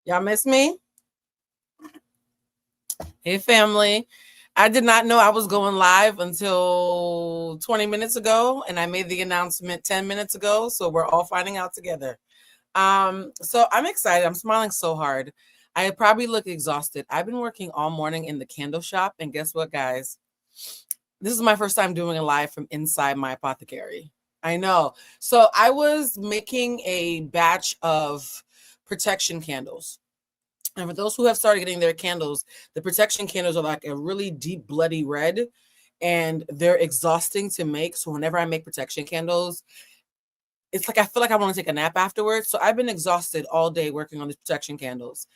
Y'all miss me? Hey, family. I did not know I was going live until 20 minutes ago, and I made the announcement 10 minutes ago, so we're all finding out together. So I'm excited. I'm smiling so hard. I probably look exhausted. I've been working all morning in the candle shop, and guess what, guys? This is my first time doing a live from inside my apothecary. I know. So I was making a batch of protection candles. And for those who have started getting their candles, the protection candles are like a really deep, bloody red, and they're exhausting to make. So whenever I make protection candles, it's like I feel like I want to take a nap afterwards. So I've been exhausted all day working on these protection candles.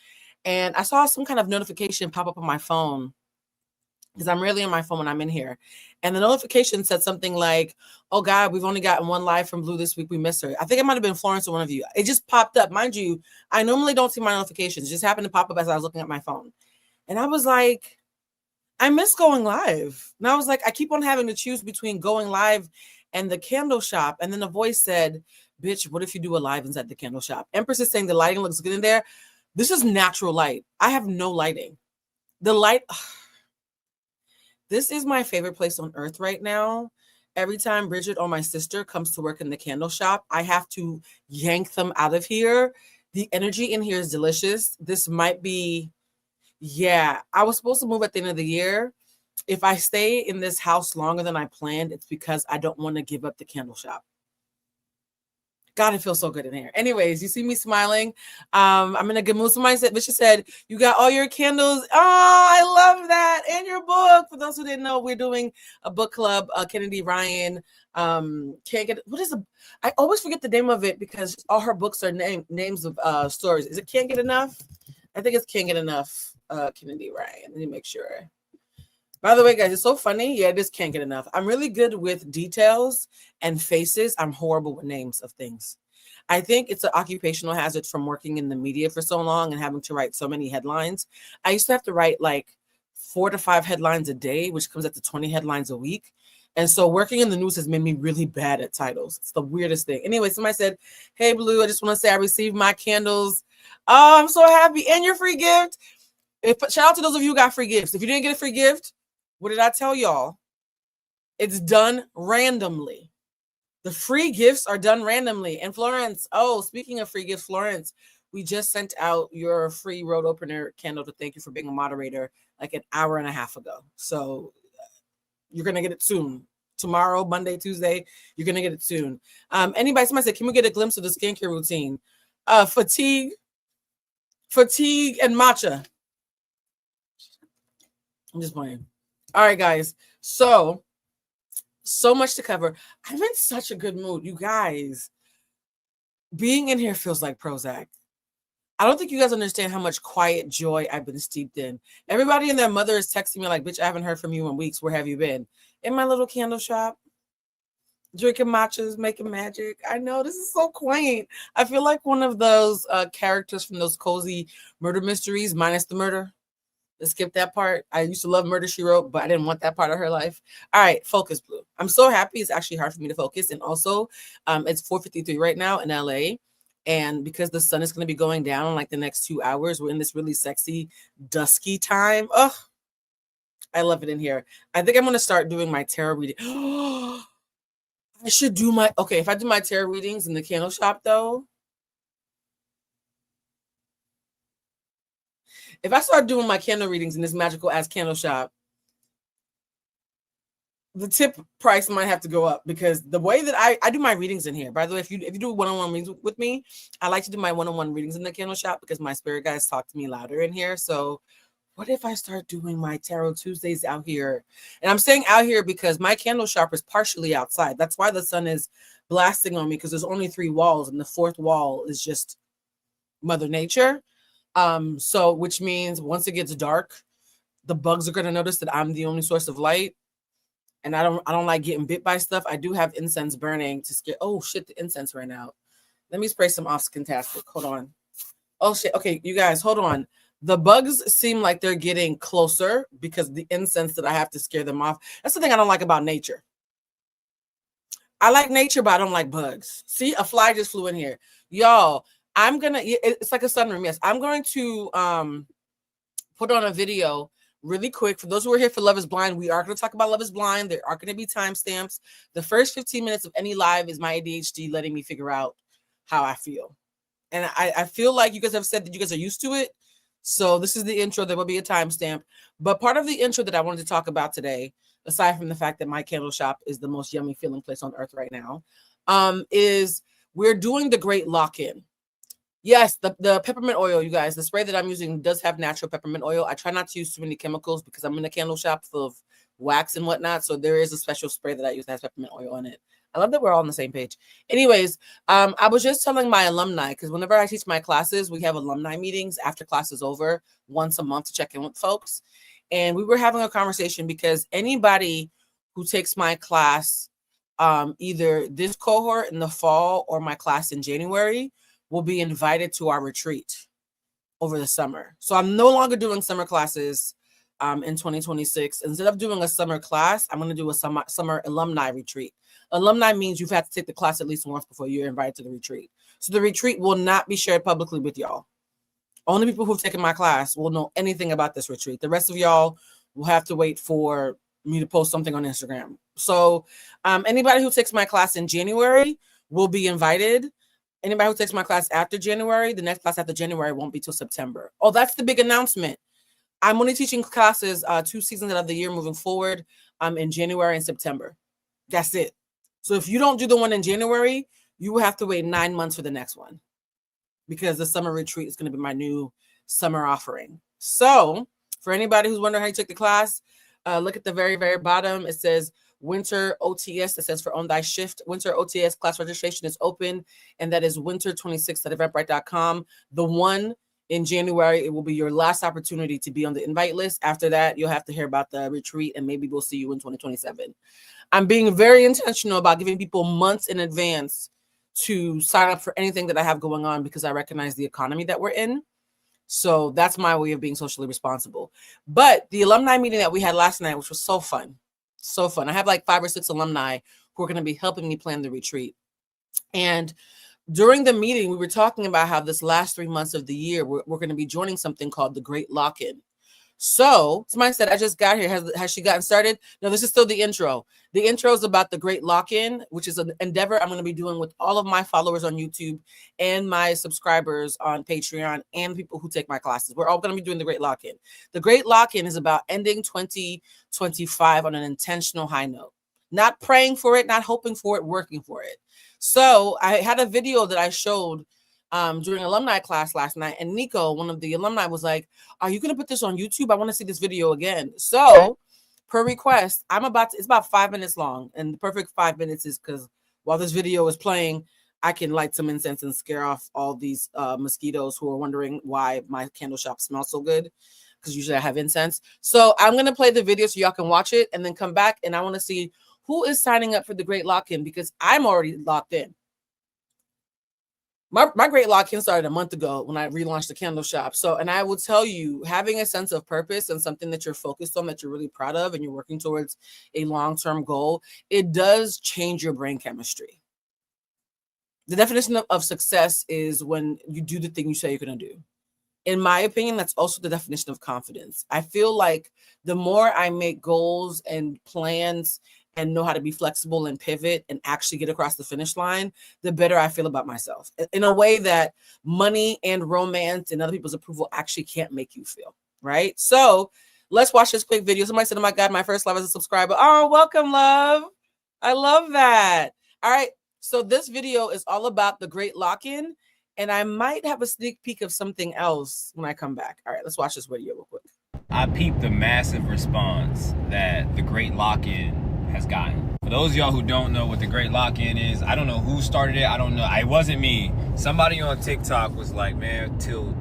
And I saw some kind of notification pop up on my phone because I'm rarely on my phone when I'm in here. And the notification said something like, oh God, we've only gotten one live from Blue this week. We miss her. I think it might have been Florence or one of you. It just popped up. Mind you, I normally don't see my notifications. It just happened to pop up as I was looking at my phone. And I was like, I miss going live. And I was like, I keep on having to choose between going live and the candle shop. And then the voice said, bitch, what if you do a live inside the candle shop? Empress is saying the lighting looks good in there. This is natural light. I have no lighting. The light... This is my favorite place on earth right now. Every time Bridget or my sister comes to work in the candle shop, I have to yank them out of here. The energy in here is delicious. This might be, yeah, I was supposed to move at the end of the year. If I stay in this house longer than I planned, it's because I don't want to give up the candle shop. God, it feels so good in here. Anyways, you see me smiling. I'm in a good mood. Somebody said, Bishop said, you got all your candles. Oh, I love that. And your book. For those who didn't know, we're doing a book club. Kennedy Ryan. Can't get, what is I always forget the name of it because all her books are names of stories. Is it Can't Get Enough? I think it's Can't Get Enough. Kennedy Ryan. Let me make sure. By the way, guys, it's so funny. Yeah, this can't get enough. I'm really good with details and faces. I'm horrible with names of things. I think it's an occupational hazard from working in the media for so long and having to write so many headlines. I used to have to write like 4 to 5 headlines a day, which comes up to 20 headlines a week. And so working in the news has made me really bad at titles. It's the weirdest thing. Anyway, somebody said, hey, Blue, I just want to say I received my candles. Oh, I'm so happy. And your free gift. Shout out to those of you who got free gifts. If you didn't get a free gift, what did I tell y'all? It's done randomly. The free gifts are done randomly. And Florence, oh, speaking of free gifts, Florence, we just sent out your free road opener candle to thank you for being a moderator like an hour and a half ago. So you're going to get it soon. Tomorrow, Monday, Tuesday, you're going to get it soon. Somebody said, can we get a glimpse of the skincare routine? Fatigue and matcha. I'm just playing. All right, guys. So much to cover. I'm in such a good mood. You guys, being in here feels like Prozac. I don't think you guys understand how much quiet joy I've been steeped in. Everybody and their mother is texting me like, bitch, I haven't heard from you in weeks. Where have you been? In my little candle shop, drinking matchas, making magic. I know, this is so quaint. I feel like one of those characters from those cozy murder mysteries, minus the murder. Let's skip that part. I used to love Murder, She Wrote, but I didn't want that part of her life. All right, focus, Blue. I'm so happy. It's actually hard for me to focus. And also, it's 4:53 right now in LA. And because the sun is going to be going down in like the next 2 hours, we're in this really sexy, dusky time. Oh, I love it in here. I think I'm going to start doing my tarot reading. I should do my, okay, if I do my tarot readings in the candle shop, though, if I start doing my candle readings in this magical ass candle shop, the tip price might have to go up because the way that I do my readings in here, by the way, if you do one-on-one readings with me, I like to do my one-on-one readings in the candle shop because my spirit guides talk to me louder in here. So what if I start doing my Tarot Tuesdays out here? And I'm saying out here because my candle shop is partially outside. That's why the sun is blasting on me, because there's only 3 walls and the 4th wall is just Mother Nature. So which means once it gets dark, the bugs are going to notice that I'm the only source of light. And I don't like getting bit by stuff. I do have incense burning to scare. Oh shit, the incense ran out. Let me spray some off Skintastic. Hold on. Oh shit. Okay, you guys, hold on. The bugs seem like they're getting closer because the incense that I have to scare them off. That's the thing I don't like about nature. I like nature, but I don't like bugs. See, a fly just flew in here. Y'all, it's like a sunroom. Yes. I'm going to put on a video really quick. For those who are here for Love is Blind, we are going to talk about Love is Blind. There are going to be timestamps. The first 15 minutes of any live is my ADHD letting me figure out how I feel. And I feel like you guys have said that you guys are used to it. So this is the intro. There will be a timestamp. But part of the intro that I wanted to talk about today, aside from the fact that my candle shop is the most yummy feeling place on earth right now, is we're doing the great lock-in. Yes, the peppermint oil, you guys, the spray that I'm using does have natural peppermint oil. I try not to use too many chemicals because I'm in a candle shop full of wax and whatnot. So there is a special spray that I use that has peppermint oil on it. I love that we're all on the same page. Anyways, I was just telling my alumni, because whenever I teach my classes, we have alumni meetings after class is over once a month to check in with folks. And we were having a conversation because anybody who takes my class, either this cohort in the fall or my class in January, will be invited to our retreat over the summer. So I'm no longer doing summer classes in 2026. Instead of doing a summer class, I'm going to do a summer alumni retreat. Alumni means you've had to take the class at least once before you're invited to the retreat. So the retreat will not be shared publicly with y'all. Only people who've taken my class will know anything about this retreat. The rest of y'all will have to wait for me to post something on Instagram. So anybody who takes my class in January will be invited. Anybody who takes my class after January, the next class after January won't be till September. Oh, that's the big announcement. I'm only teaching classes 2 seasons of the year moving forward in January and September. That's it. So if you don't do the one in January, you will have to wait 9 months for the next one, because the summer retreat is going to be my new summer offering. So for anybody who's wondering how you took the class, look at the very, very bottom. It says Winter OTS. It says for On Thy Shift. Winter OTS class registration is open, and that is winter26 at eventbrite.com. The one in January, it will be your last opportunity to be on the invite list. After that, you'll have to hear about the retreat, and maybe we'll see you in 2027. I'm being very intentional about giving people months in advance to sign up for anything that I have going on, because I recognize the economy that we're in. So that's my way of being socially responsible. But the alumni meeting that we had last night, which was so fun, so fun. I have like 5 or 6 alumni who are going to be helping me plan the retreat. And during the meeting, we were talking about how this last 3 months of the year, we're going to be joining something called the Great Lock-In. So somebody said, I just got here. Has she gotten started? No, this is still the intro. The intro is about the Great Lock-In, which is an endeavor I'm going to be doing with all of my followers on YouTube and my subscribers on Patreon and people who take my classes. We're all going to be doing the Great Lock-In. The Great Lock-In is about ending 2025 on an intentional high note. Not praying for it, not hoping for it, working for it. So I had a video that I showed during alumni class last night, and Nico, one of the alumni, was like, are you going to put this on YouTube? I want to see this video again. So per request, it's about 5 minutes long, and the perfect 5 minutes is because while this video is playing, I can light some incense and scare off all these mosquitoes who are wondering why my candle shop smells so good, because usually I have incense. So I'm going to play the video so y'all can watch it and then come back, and I want to see who is signing up for the Great Lock-In, because I'm already locked in. My Great Lock-In started a month ago when I relaunched the candle shop. So, and I will tell you, having a sense of purpose and something that you're focused on, that you're really proud of, and you're working towards a long-term goal, it does change your brain chemistry. The definition of success is when you do the thing you say you're going to do. In my opinion, that's also the definition of confidence. I feel like the more I make goals and plans and know how to be flexible and pivot and actually get across the finish line, the better I feel about myself, in a way that money and romance and other people's approval actually can't make you feel, right? So let's watch this quick video. Somebody said, oh my God, my first live as a subscriber. Oh, welcome, love. I love that. All right. So this video is all about the Great Lock-In, and I might have a sneak peek of something else when I come back. All right, let's watch this video real quick. I peeped the massive response that the Great Lock-In has gotten. For those of y'all who don't know what the Great Lock-In is, I don't know who started it. I don't know. It wasn't me. Somebody on TikTok was like, man, till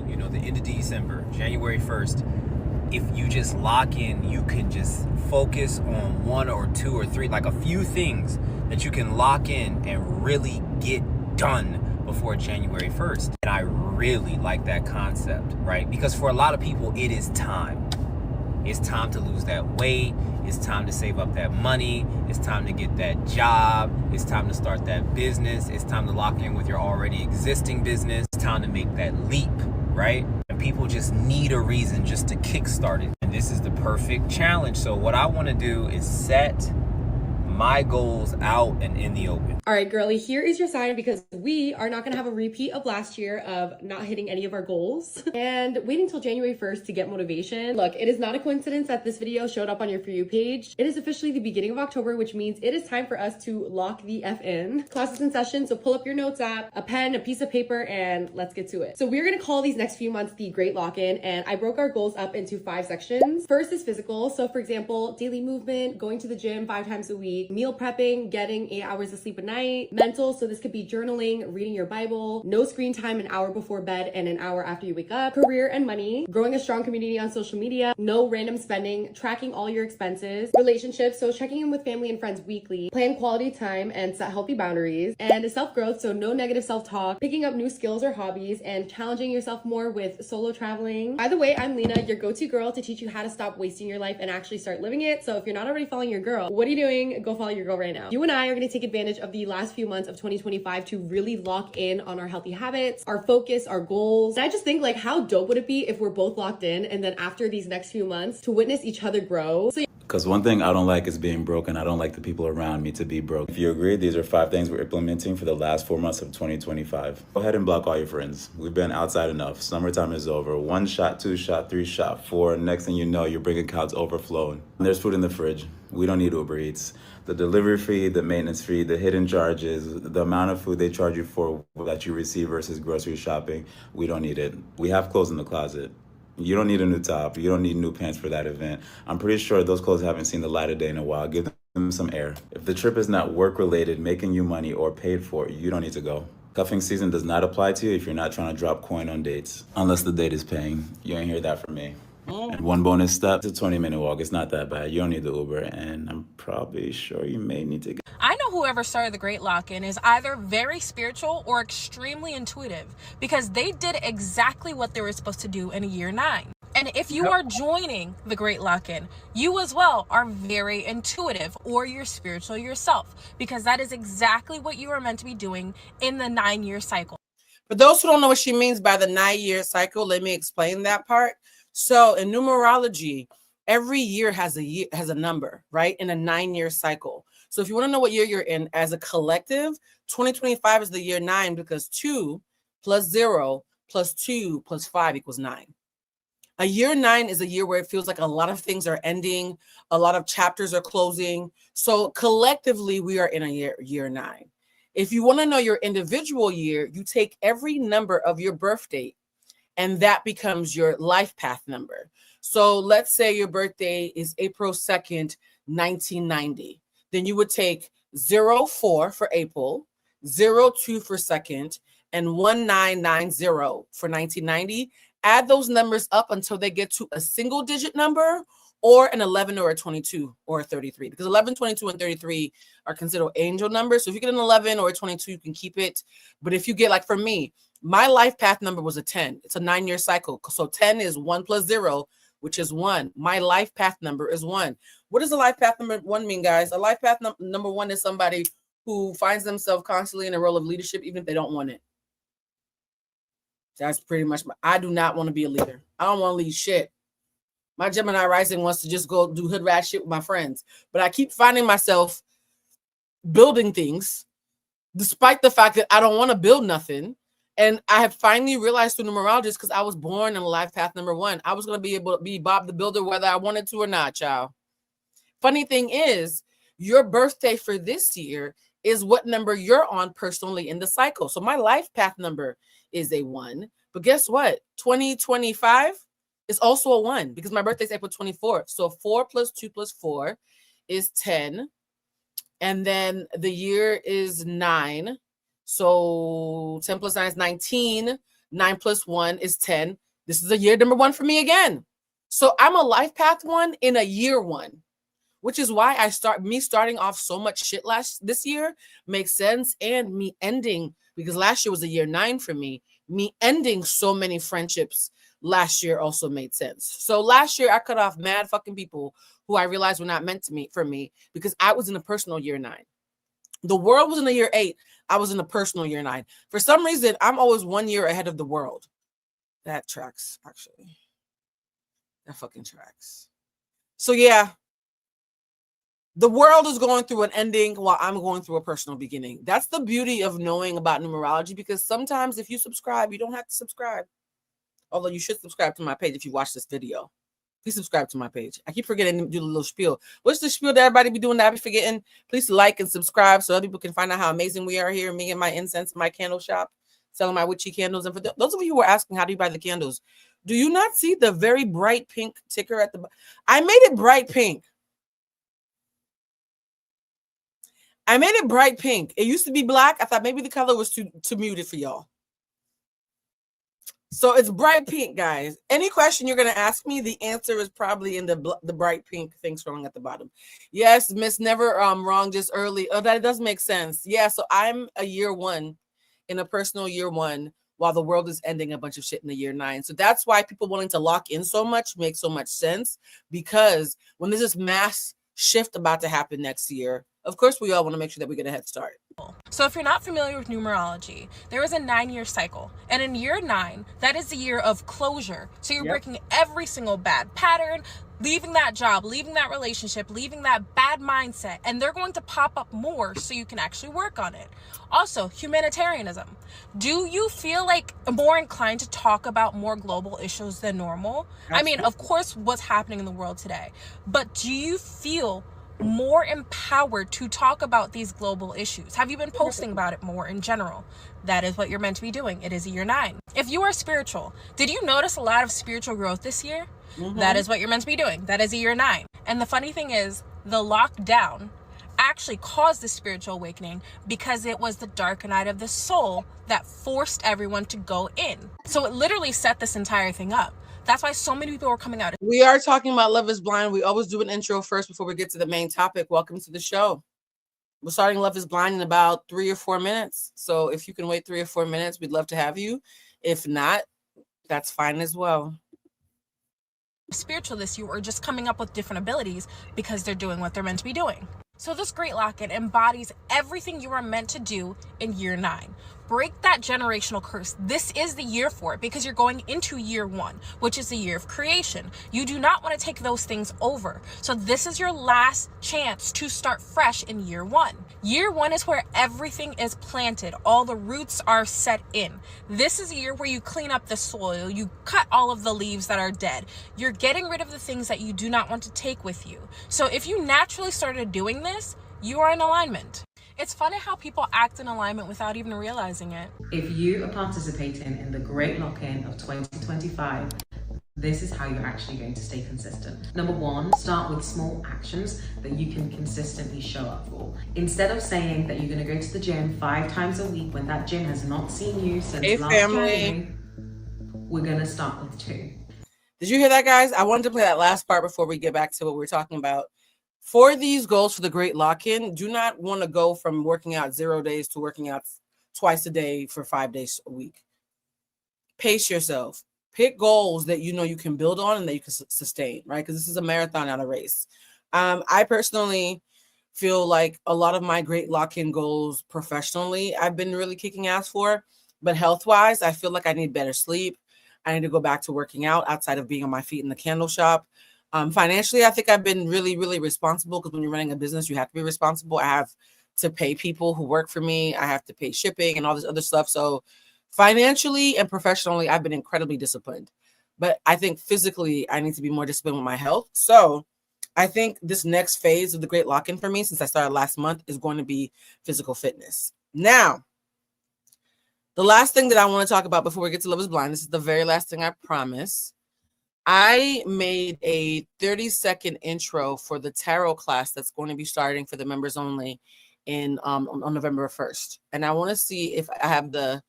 you know, the end of December, January 1st, if you just lock in, you can just focus on 1 or 2 or 3, like a few things that you can lock in and really get done before January 1st. And I really like that concept, right? Because for a lot of people, it is time. It's time to lose that weight. It's time to save up that money. It's time to get that job. It's time to start that business. It's time to lock in with your already existing business. It's time to make that leap, right? And people just need a reason just to kickstart it. And this is the perfect challenge. So what I want to do is set my goals out and in the open. All right, girly, here is your sign, because we are not going to have a repeat of last year of not hitting any of our goals and waiting till January 1st to get motivation. Look, it is not a coincidence that this video showed up on your For You page. It is officially the beginning of October, which means it is time for us to lock the F in. Classes in session, so pull up your notes app, a pen, a piece of paper, and let's get to it. So we're going to call these next few months the Great Lock-In, and I broke our goals up into 5 sections. First is physical. So for example, daily movement, going to the gym 5 times a week, meal prepping, getting 8 hours of sleep a night. Mental, so this could be journaling, reading your Bible, no screen time an hour before bed and an hour after you wake up. Career and money, growing a strong community on social media, no random spending, tracking all your expenses. Relationships, so checking in with family and friends weekly, plan quality time and set healthy boundaries. And self-growth, so no negative self-talk, picking up new skills or hobbies, and challenging yourself more with solo traveling. By the way, I'm Lena, your go-to girl to teach you how to stop wasting your life and actually start living it. So if you're not already following your girl, what are you doing? Go follow your girl right now. You and I are going to take advantage of the last few months of 2025 to really lock in on our healthy habits, our focus, our goals. And I just think, like, how dope would it be if we're both locked in, and then after these next few months to witness each other grow. So because one thing I don't like is being broken. I don't like the people around me to be broke. If you agree, these are 5 things we're implementing for the last 4 months of 2025. Go ahead and block all your friends. We've been outside enough. Summertime is over. 1 shot, 2 shot, 3 shot, 4. Next thing you know, your bank account's overflowing. There's food in the fridge. We don't need Uber Eats. The delivery fee, the maintenance fee, the hidden charges, the amount of food they charge you for that you receive versus grocery shopping, we don't need it. We have clothes in the closet. You don't need a new top. You don't need new pants for that event. I'm pretty sure those clothes haven't seen the light of day in a while. Give them some air. If the trip is not work-related, making you money, or paid for, you don't need to go. Cuffing season does not apply to you if you're not trying to drop coin on dates. Unless the date is paying. You ain't hear that from me. And one bonus step, it's a 20-minute walk. It's not that bad. You don't need the Uber, and I'm probably sure you may need to get... I know whoever started the Great Lock-In is either very spiritual or extremely intuitive, because they did exactly what they were supposed to do in year 9. And if you are joining the Great Lock-In, you as well are very intuitive, or you're spiritual yourself, because that is exactly what you are meant to be doing in the 9-year cycle. For those who don't know what she means by the 9-year cycle, let me explain that part. So in numerology, every year has a number, right? In a 9-year cycle. So if you want to know what year you're in as a collective, 2025 is the year 9, because 2 plus 0 plus 2 plus 5 equals 9. A year 9 is a year where it feels like a lot of things are ending, a lot of chapters are closing. So collectively, we are in a year 9. If you want to know your individual year, you take every number of your birth date, and that becomes your life path number. So let's say your birthday is April 2nd, 1990. Then you would take 04 for April, 02 for second, and 1990 for 1990. Add those numbers up until they get to a single digit number, or an 11 or a 22 or a 33, because 11, 22, and 33 are considered angel numbers. So if you get an 11 or a 22, you can keep it. But if you get, like for me, my life path number was a 10. It's a 9-year cycle. So 10 is 1 plus 0, which is 1. My life path number is 1. What does a life path number 1 mean, guys? A life path number 1 is somebody who finds themselves constantly in a role of leadership, even if they don't want it. That's pretty much I do not want to be a leader. I don't want to lead shit. My Gemini rising wants to just go do hood rat shit with my friends. But I keep finding myself building things, despite the fact that I don't want to build nothing. And I have finally realized through numerology, because I was born in life path number 1, I was going to be able to be Bob the Builder whether I wanted to or not, child. Funny thing is, your birthday for this year is what number you're on personally in the cycle. So my life path number is a 1. But guess what? 2025 is also a 1, because my birthday is April 24th. So 4 plus 2 plus 4 is 10. And then the year is 9. So 10 plus 9 is 19. 9 plus 1 is 10. This is a year number 1 for me again. So I'm a life path 1 in a year 1, which is why starting off so much shit this year makes sense, and me ending, because last year was a year 9 for me, me ending so many friendships last year also made sense. So last year I cut off mad fucking people who I realized were not meant for me because I was in a personal year 9. The world was in a year 8. I was in a personal year 9. For some reason, I'm always 1 year ahead of the world. That tracks, actually. That fucking tracks. So yeah, the world is going through an ending while I'm going through a personal beginning. That's the beauty of knowing about numerology, because sometimes if you subscribe, you don't have to subscribe. Although you should subscribe to my page if you watch this video. Please subscribe to my page. I keep forgetting to do the little spiel. What's the spiel that everybody be doing that I be forgetting? Please like and subscribe so other people can find out how amazing we are here. Me and my incense, my candle shop, selling my witchy candles. And for those of you who are asking, how do you buy the candles? Do you not see the very bright pink ticker at the bottom? I made it bright pink. I made it bright pink. It used to be black. I thought maybe the color was too muted for y'all. So it's bright pink, guys. Any question you're going to ask me, the answer is probably in the bright pink thing scrolling at the bottom. Yes, Miss Never Wrong just early. Oh, that does make sense. Yeah, so I'm a year 1 in a personal year 1 while the world is ending a bunch of shit in the year 9. So that's why people wanting to lock in so much makes so much sense, because when there's this mass shift about to happen next year, of course, we all want to make sure that we get a head start. So if you're not familiar with numerology, there is a 9-year cycle. And in year 9, that is the year of closure. So you're breaking every single bad pattern, leaving that job, leaving that relationship, leaving that bad mindset. And they're going to pop up more so you can actually work on it. Also, humanitarianism. Do you feel like more inclined to talk about more global issues than normal? Absolutely. I mean, of course, what's happening in the world today. But do you feel more empowered to talk about these global issues? Have you been posting about it more in general? That is what you're meant to be doing. It is a year 9. If you are spiritual, did you notice a lot of spiritual growth this year? That is what you're meant to be doing. That is a year 9. And the funny thing is, the lockdown actually caused the spiritual awakening because it was the dark night of the soul that forced everyone to go in. So it literally set this entire thing up. That's why so many people are coming out. We are talking about Love is Blind. We always do an intro first before we get to the main topic. Welcome to the show. We're starting Love is Blind in about 3 or 4 minutes. So if you can wait 3 or 4 minutes, we'd love to have you. If not, that's fine as well. Spiritual this year, or just coming up with different abilities because they're doing what they're meant to be doing. So this great locket embodies everything you are meant to do in year 9. Break that generational curse. This is the year for it because you're going into year 1, which is the year of creation. You do not want to take those things over. So this is your last chance to start fresh in year 1. Year 1 is where everything is planted. All the roots are set in. This is a year where you clean up the soil. You cut all of the leaves that are dead. You're getting rid of the things that you do not want to take with you. So if you naturally started doing this, you are in alignment. It's funny how people act in alignment without even realizing it. If you are participating in the Great Lock-In of 2025, this is how you're actually going to stay consistent. Number 1, start with small actions that you can consistently show up for. Instead of saying that you're going to go to the gym 5 times a week when that gym has not seen you since last January, we're going to start with 2. Did you hear that, guys? I wanted to play that last part before we get back to what we're talking about. For these goals for the Great Lock-In, do not want to go from working out 0 days to working out twice a day for 5 days a week. Pace yourself. Pick goals that you know you can build on and that you can sustain, right? Because this is a marathon, not a race. I personally feel like a lot of my Great Lock-In goals professionally, I've been really kicking ass for, but health-wise, I feel like I need better sleep. I need to go back to working out outside of being on my feet in the candle shop. Financially, I think I've been really, really responsible, because when you're running a business, you have to be responsible. I have to pay people who work for me. I have to pay shipping and all this other stuff. So financially and professionally, I've been incredibly disciplined. But I think physically, I need to be more disciplined with my health. So I think this next phase of the Great Lock-In for me, since I started last month, is going to be physical fitness. Now, the last thing that I want to talk about before we get to Love is Blind, this is the very last thing, I promise. I made a 30-second intro for the tarot class that's going to be starting for the members only in on November 1st. And I want to see if I have the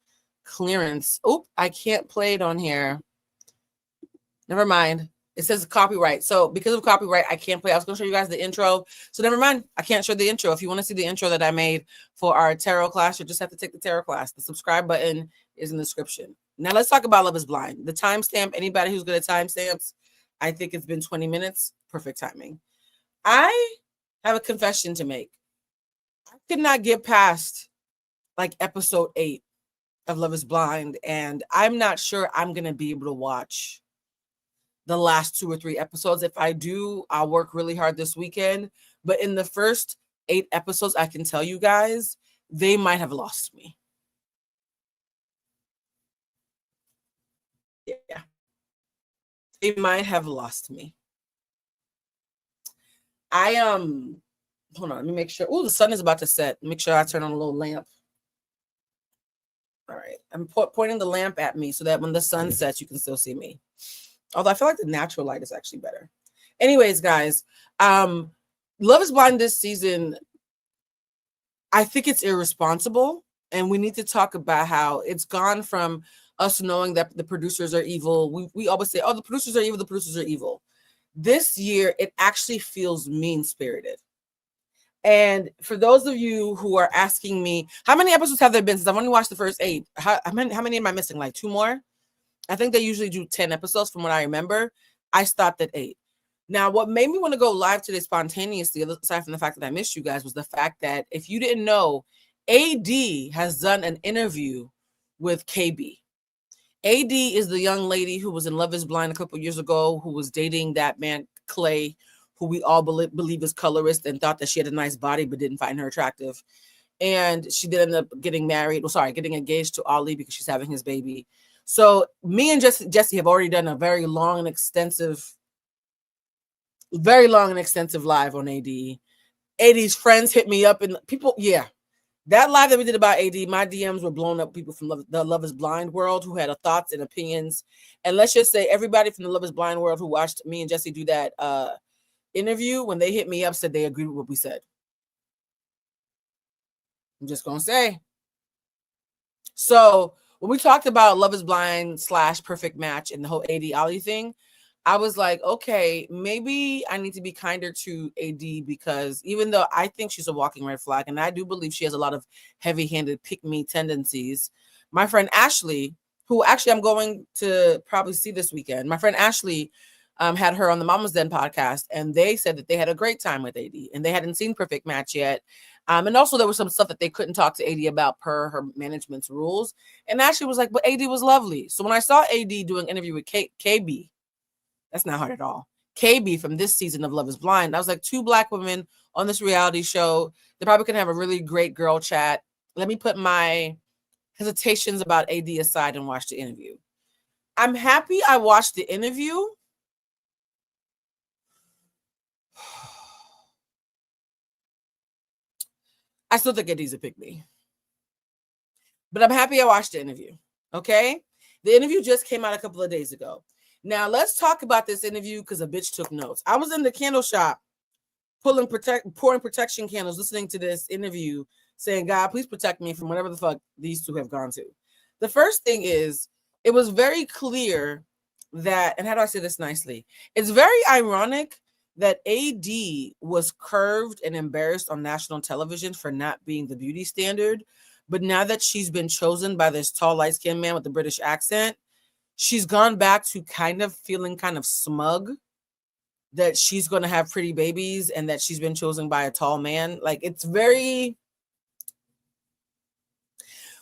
clearance. Oh, I can't play it on here. Never mind. It says copyright. So because of copyright, I can't play. I was going to show you guys the intro. So never mind. I can't show the intro. If you want to see the intro that I made for our tarot class, you just have to take the tarot class. The subscribe button is in the description. Now let's talk about Love is Blind. The timestamp, anybody who's good at timestamps, I think it's been 20 minutes. Perfect timing. I have a confession to make. I could not get past like episode 8 of Love is Blind, and I'm not sure I'm going to be able to watch the last 2 or 3 episodes. If I do, I'll work really hard this weekend. But in the first 8 episodes, I can tell you guys, they might have lost me. Yeah. They might have lost me. Hold on, let me make sure. Oh, the sun is about to set. Make sure I turn on a little lamp. All right. I'm pointing the lamp at me so that when the sun sets, you can still see me. Although I feel like the natural light is actually better. Anyways, guys, Love is Blind this season, I think it's irresponsible. And we need to talk about how it's gone from us knowing that the producers are evil. We always say, oh, the producers are evil, the producers are evil. This year, it actually feels mean-spirited. And for those of you who are asking me, how many episodes have there been since I've only watched the first 8? How many am I missing? Like 2 more? I think they usually do 10 episodes from what I remember. I stopped at 8. Now, what made me want to go live today spontaneously, aside from the fact that I missed you guys, was the fact that if you didn't know, AD has done an interview with KB. AD is the young lady who was in Love is Blind a couple years ago, who was dating that man, Clay, who we all believe is colorist and thought that she had a nice body but didn't find her attractive. And she did end up getting getting engaged to Ali because she's having his baby. So me and Jesse have already done a very long and extensive live on AD. AD's friends hit me up and people, yeah. That live that we did about AD, my DMs were blown up. People from the Love is Blind world who had thoughts and opinions. And let's just say everybody from the Love is Blind world who watched me and Jesse do that interview, when they hit me up, said they agreed with what we said. I'm just going to say. So when we talked about Love is Blind / Perfect Match and the whole AD Ali thing, I was like, okay, maybe I need to be kinder to AD, because even though I think she's a walking red flag, and I do believe she has a lot of heavy-handed pick-me tendencies, my friend Ashley, who actually I'm going to probably see this weekend, my friend Ashley had her on the Mama's Den podcast, and they said that they had a great time with AD, and they hadn't seen Perfect Match yet. And also there was some stuff that they couldn't talk to AD about per her management's rules. And Ashley was like, but AD was lovely. So when I saw AD doing an interview with KB, that's not hard at all. KB from this season of Love is Blind. I was like, 2 Black women on this reality show. They probably can have a really great girl chat. Let me put my hesitations about AD aside and watch the interview. I'm happy I watched the interview. I still think AD's a pick-me. But I'm happy I watched the interview. Okay? The interview just came out a couple of days ago. Now, let's talk about this interview because a bitch took notes. I was in the candle shop pouring protection candles, listening to this interview, saying, God, please protect me from whatever the fuck these two have gone to. The first thing is, it was very clear that, and how do I say this nicely? It's very ironic that AD was curved and embarrassed on national television for not being the beauty standard. But now that she's been chosen by this tall, light-skinned man with a British accent, she's gone back to kind of feeling kind of smug that she's going to have pretty babies and that she's been chosen by a tall man. Like, it's very...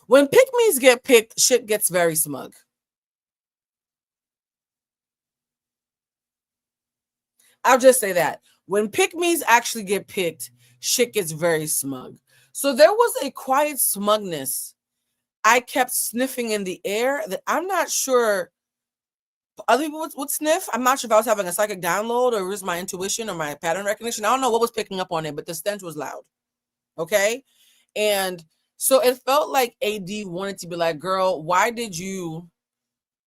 When pick-me's get picked, shit gets very smug. I'll just say that. When pick-me's actually get picked, shit gets very smug. So there was a quiet smugness I kept sniffing in the air that I'm not sure other people would sniff. I'm not sure if I was having a psychic download or it was my intuition or my pattern recognition. I don't know what was picking up on it, but the stench was loud. Okay? And so it felt like AD wanted to be like, girl, why did you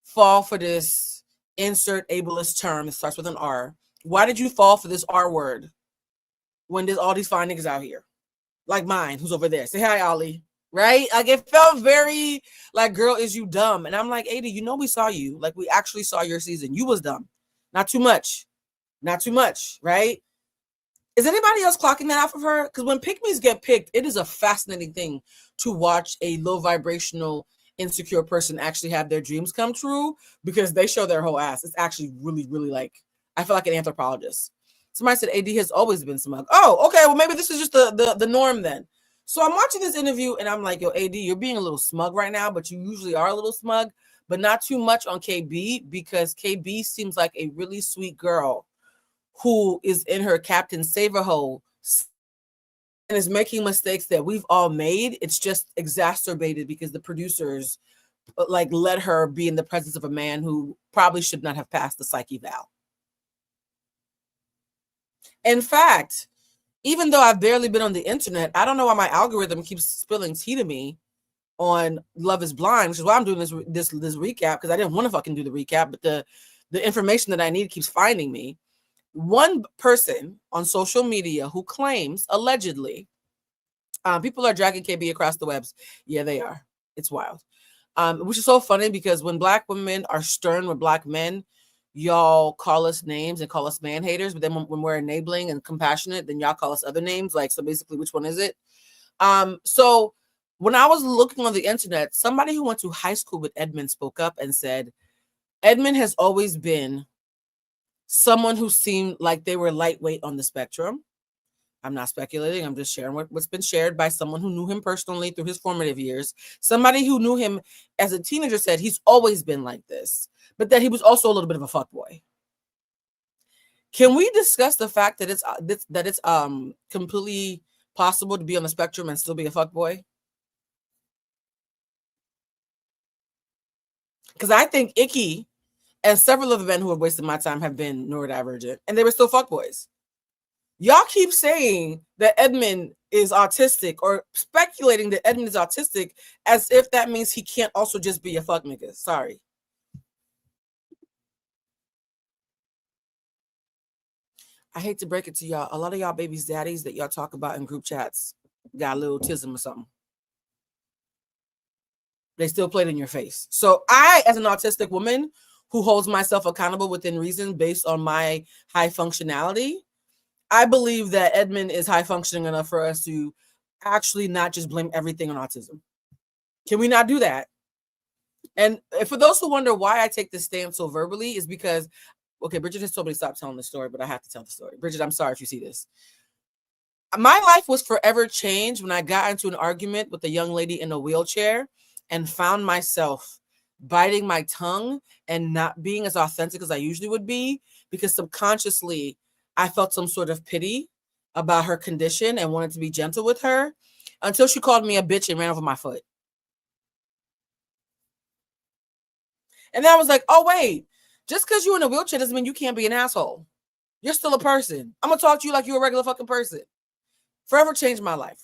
fall for this insert ableist term that starts with an R? Why did you fall for this R word when there's all these fine niggas out here? Like mine, who's over there. Say hi, Ollie. Right? Like, it felt very like, girl, is you dumb? And I'm like, AD, you know we saw you. Like, we actually saw your season. You was dumb. Not too much. Not too much, right? Is anybody else clocking that off of her? Because when pick-me's get picked, it is a fascinating thing to watch a low vibrational insecure person actually have their dreams come true because they show their whole ass. It's actually really, really like, I feel like an anthropologist. Somebody said AD has always been smug. Oh, okay. Well, maybe this is just the norm then. So I'm watching this interview and I'm like, yo, AD, you're being a little smug right now, but you usually are a little smug, but not too much on KB, because KB seems like a really sweet girl who is in her Captain Save-A hole and is making mistakes that we've all made. It's just exacerbated because the producers like let her be in the presence of a man who probably should not have passed the psyche eval. In fact, even though I've barely been on the internet, I don't know why my algorithm keeps spilling tea to me on Love is Blind, which is why I'm doing this recap, because I didn't want to fucking do the recap, but the information that I need keeps finding me. One person on social media who claims, allegedly, people are dragging KB across the webs. Yeah, they are. It's wild. Which is so funny because when Black women are stern with Black men, y'all call us names and call us man haters. But then when we're enabling and compassionate, then y'all call us other names. Like, so basically, which one is it? So when I was looking on the internet, somebody who went to high school with Edmund spoke up and said, Edmund has always been someone who seemed like they were lightweight on the spectrum. I'm not speculating. I'm just sharing what's been shared by someone who knew him personally through his formative years. Somebody who knew him as a teenager said he's always been like this, but that he was also a little bit of a fuckboy. Can we discuss the fact that it's completely possible to be on the spectrum and still be a fuckboy? Because I think Icky and several of the men who have wasted my time have been neurodivergent, and they were still fuckboys. Y'all keep saying that Edmund is autistic or speculating that Edmund is autistic as if that means he can't also just be a fuck nigga. Sorry. I hate to break it to y'all. A lot of y'all babies' daddies that y'all talk about in group chats got a little autism or something. They still played in your face. So I, as an autistic woman who holds myself accountable within reason based on my high functionality, I believe that Edmund is high functioning enough for us to actually not just blame everything on autism. Can we not do that? And for those who wonder why I take this stance so verbally is because, okay, Bridget has told me to stop telling the story, but I have to tell the story. Bridget, I'm sorry if you see this. My life was forever changed when I got into an argument with a young lady in a wheelchair and found myself biting my tongue and not being as authentic as I usually would be, because subconsciously I felt some sort of pity about her condition and wanted to be gentle with her, until she called me a bitch and ran over my foot. And then I was like, oh, wait, just because you're in a wheelchair doesn't mean you can't be an asshole. You're still a person. I'm going to talk to you like you're a regular fucking person. Forever changed my life.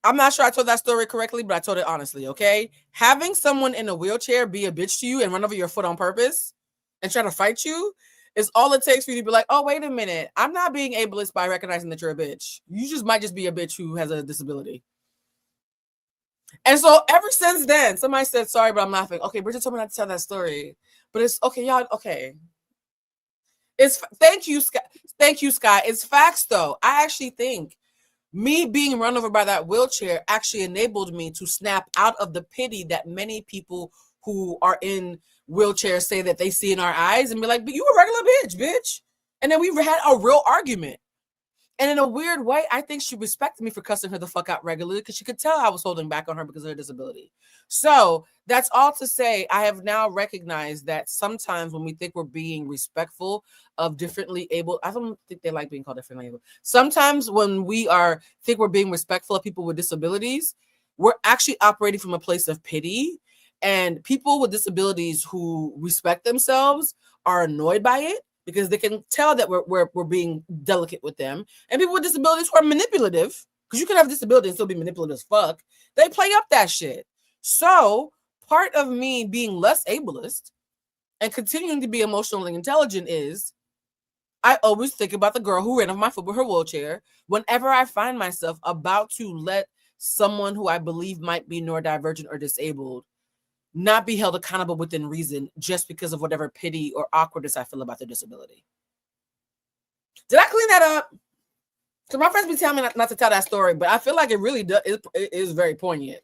I'm not sure I told that story correctly, but I told it honestly, okay? Having someone in a wheelchair be a bitch to you and run over your foot on purpose and try to fight you is all it takes for you to be like, oh, wait a minute. I'm not being ableist by recognizing that you're a bitch. You just might just be a bitch who has a disability. And so ever since then, somebody said, sorry, but I'm laughing. Okay, Bridget told me not to tell that story. But it's okay, y'all, okay. Thank you, Scott. Thank you, Scott. It's facts, though. I actually think me being run over by that wheelchair actually enabled me to snap out of the pity that many people who are in wheelchairs say that they see in our eyes and be like, but you a regular bitch. And then we had a real argument. And in a weird way, I think she respected me for cussing her the fuck out regularly because she could tell I was holding back on her because of her disability. So that's all to say, I have now recognized that sometimes when we think we're being respectful of differently able, I don't think they like being called differently able. Sometimes when we think we're being respectful of people with disabilities, we're actually operating from a place of pity. And people with disabilities who respect themselves are annoyed by it, because they can tell that we're being delicate with them. And people with disabilities who are manipulative, because you can have a disability and still be manipulative as fuck, they play up that shit. So part of me being less ableist and continuing to be emotionally intelligent is I always think about the girl who ran off my foot with her wheelchair whenever I find myself about to let someone who I believe might be neurodivergent or disabled not be held accountable within reason just because of whatever pity or awkwardness I feel about their disability. Did I clean that up? So my friends be telling me not to tell that story, but I feel like it really does. It is very poignant.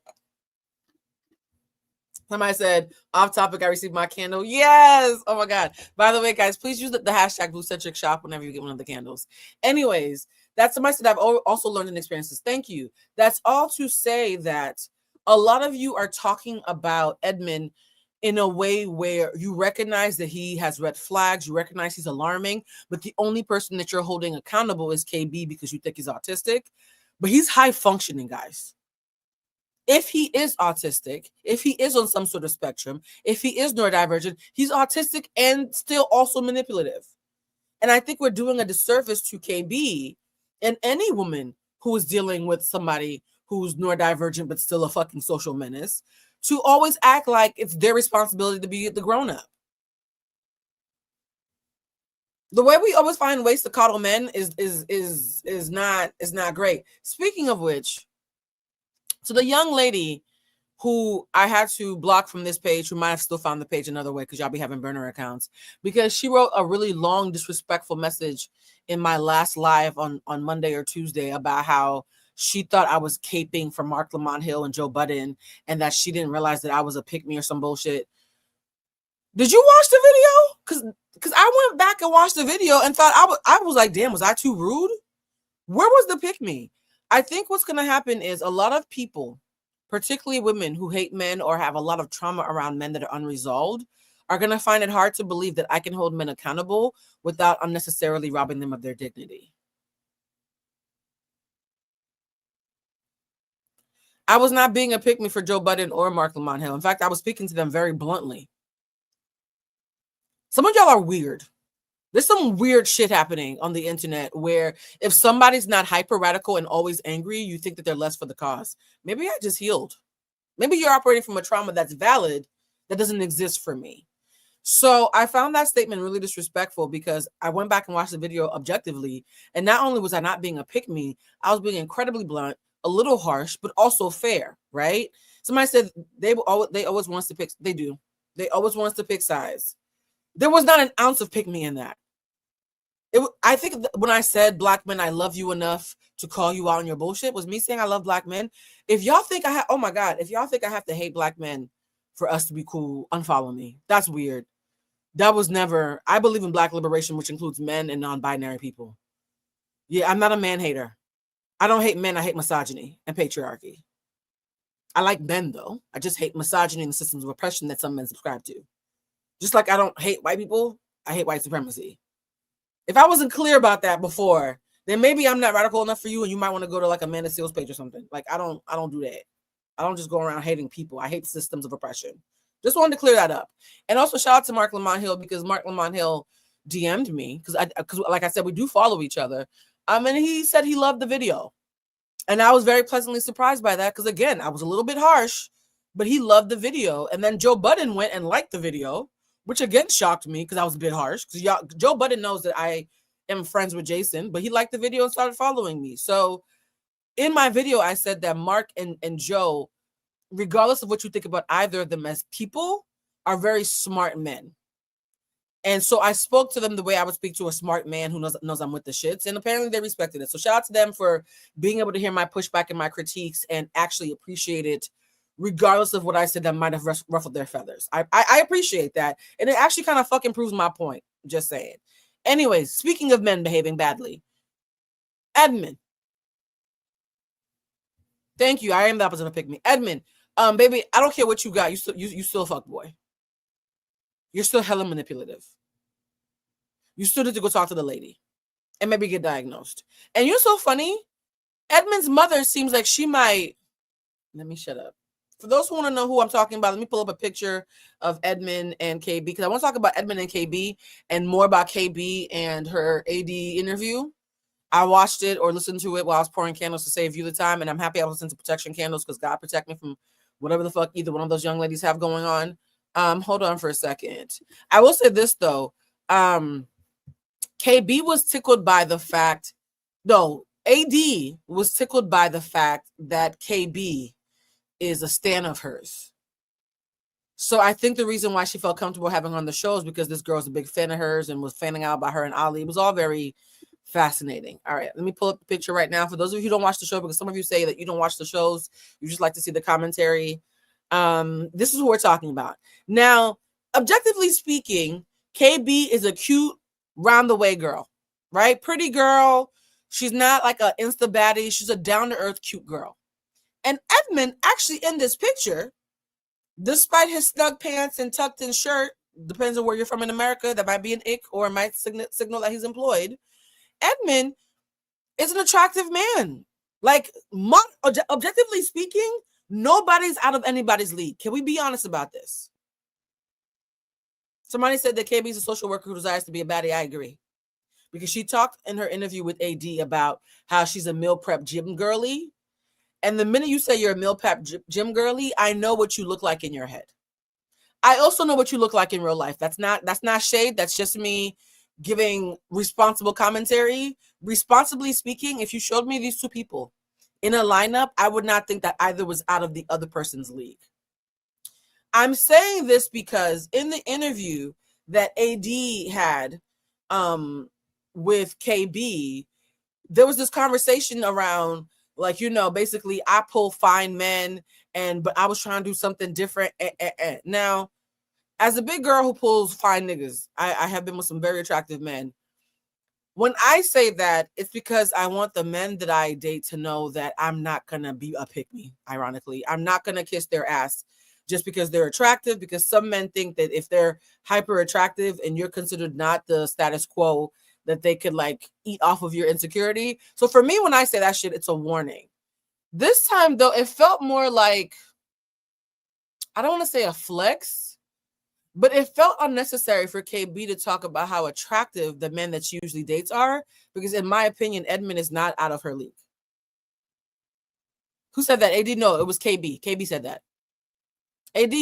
Somebody said, off topic, I received my candle. Yes. Oh my God. By the way, guys, please use the hashtag Bluecentric shop whenever you get one of the candles. Anyways, that's somebody said I've also learned in experiences. Thank you. That's all to say that a lot of you are talking about Edmund in a way where you recognize that he has red flags, you recognize he's alarming, but the only person that you're holding accountable is KB because you think he's autistic. But he's high functioning, guys. If he is autistic, if he is on some sort of spectrum, if he is neurodivergent, he's autistic and still also manipulative. And I think we're doing a disservice to KB and any woman who is dealing with somebody who's neurodivergent but still a fucking social menace to always act like it's their responsibility to be the grown-up. The way we always find ways to coddle men is not great. Speaking of which, so the young lady who I had to block from this page, who might have still found the page another way because y'all be having burner accounts, because she wrote a really long, disrespectful message in my last live on Monday or Tuesday about how she thought I was caping for Mark Lamont Hill and Joe Budden and that she didn't realize that I was a pick-me or some bullshit. Did you watch the video? Because I went back and watched the video and thought I was like, damn, was I too rude? Where was the pick-me? I think what's going to happen is a lot of people, particularly women who hate men or have a lot of trauma around men that are unresolved, are going to find it hard to believe that I can hold men accountable without unnecessarily robbing them of their dignity. I was not being a pick-me for Joe Budden or Mark Lamont Hill. In fact, I was speaking to them very bluntly. Some of y'all are weird. There's some weird shit happening on the internet where if somebody's not hyper radical and always angry, you think that they're less for the cause. Maybe I just healed. Maybe you're operating from a trauma that's valid that doesn't exist for me. So I found that statement really disrespectful because I went back and watched the video objectively. And not only was I not being a pick-me, I was being incredibly blunt, a little harsh, but also fair, right? Somebody said they always wants to pick. They do. They always wants to pick sides. There was not an ounce of pick-me in that. I think when I said black men, I love you enough to call you out on your bullshit, was me saying I love black men. If y'all think oh my God, if y'all think I have to hate black men for us to be cool, unfollow me. That's weird. That was never, I believe in black liberation, which includes men and non-binary people. Yeah, I'm not a man hater. I don't hate men. I hate misogyny and patriarchy. I like men though. I just hate misogyny and the systems of oppression that some men subscribe to. Just like I don't hate white people, I hate white supremacy. If I wasn't clear about that before, then maybe I'm not radical enough for you and you might want to go to like Amanda Seals page or something. Like I don't do that. I don't just go around hating people. I hate systems of oppression. Just wanted to clear that up. And also shout out to Mark Lamont Hill because Mark Lamont Hill DM'd me because like I said, we do follow each other. And he said he loved the video. And I was very pleasantly surprised by that because again, I was a little bit harsh, but he loved the video. And then Joe Budden went and liked the video, which again shocked me because I was a bit harsh. Because Joe Budden knows that I am friends with Jason, but he liked the video and started following me. So in my video, I said that Mark and Joe, regardless of what you think about either of them as people, are very smart men. And so I spoke to them the way I would speak to a smart man who knows I'm with the shits. And apparently they respected it. So shout out to them for being able to hear my pushback and my critiques and actually appreciate it, regardless of what I said that might have ruffled their feathers. I appreciate that. And it actually kind of fucking proves my point. Just saying. Anyways, speaking of men behaving badly, Edmund. Thank you. I am the opposite of pick me. Edmund, baby, I don't care what you got. You still a fuck boy. You're still hella manipulative. You still need to go talk to the lady and maybe get diagnosed. And you're so funny. Edmund's mother seems like she might. Let me shut up. For those who want to know who I'm talking about, let me pull up a picture of Edmund and KB because I want to talk about Edmund and KB and more about KB and her AD interview. I watched it or listened to it while I was pouring candles to save you the time, and I'm happy I was listening to protection candles because God protect me from whatever the fuck either one of those young ladies have going on. Hold on for a second. I will say this though. KB was tickled by the fact, AD was tickled by the fact that KB is a stan of hers. So I think the reason why she felt comfortable having her on the show is because this girl's a big fan of hers and was fanning out by her and Ali. It was all very fascinating. All right, let me pull up the picture right now. For those of you who don't watch the show, because some of you say that you don't watch the shows, you just like to see the commentary. This is what we're talking about. Now, objectively speaking, KB is a cute, round the way girl, right? Pretty girl. She's not like a insta baddie. She's a down to earth, cute girl. And Edmund, actually in this picture, despite his snug pants and tucked in shirt, depends on where you're from in America, that might be an ick or it might signal that he's employed. Edmund is an attractive man. Like, objectively speaking, nobody's out of anybody's league. Can we be honest about this? Somebody said that KB is a social worker who desires to be a baddie. I agree. Because she talked in her interview with AD about how she's a meal prep gym girly. And the minute you say you're a meal prep gym girly, I know what you look like in your head. I also know what you look like in real life. That's not shade. That's just me giving responsible commentary. Responsibly speaking, if you showed me these two people in a lineup, I would not think that either was out of the other person's league. I'm saying this because in the interview that AD had with KB, there was this conversation around, like, you know, basically I pull fine men, but I was trying to do something different. Now, as a big girl who pulls fine niggas, I have been with some very attractive men. When I say that, it's because I want the men that I date to know that I'm not going to be a pick-me, ironically. I'm not going to kiss their ass just because they're attractive, because some men think that if they're hyper attractive and you're considered not the status quo, that they could like eat off of your insecurity. So for me, when I say that shit, it's a warning. This time though, it felt more like, I don't want to say a flex, but it felt unnecessary for KB to talk about how attractive the men that she usually dates are, because in my opinion, Edmund is not out of her league. Who said that? AD? No, it was KB. KB said that. AD,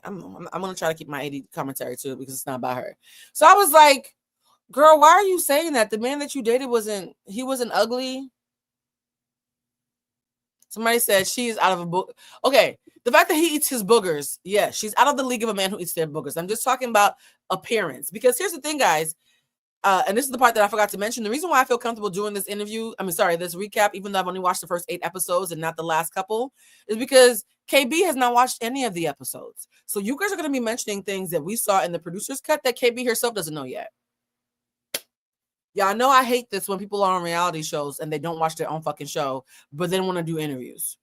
I'm going to try to keep my AD commentary too, because it's not about her. So I was like, girl, why are you saying that? The man that you dated wasn't ugly. Somebody said she is out of a book. Okay, the fact that he eats his boogers, yeah, she's out of the league of a man who eats their boogers. I'm just talking about appearance, because here's the thing, guys, and this is the part that I forgot to mention. The reason why I feel comfortable doing this this recap, even though I've only watched the first 8 episodes and not the last couple, is because KB has not watched any of the episodes. So you guys are going to be mentioning things that we saw in the producer's cut that KB herself doesn't know yet. Y'all know I hate this when people are on reality shows and they don't watch their own fucking show, but then want to do interviews.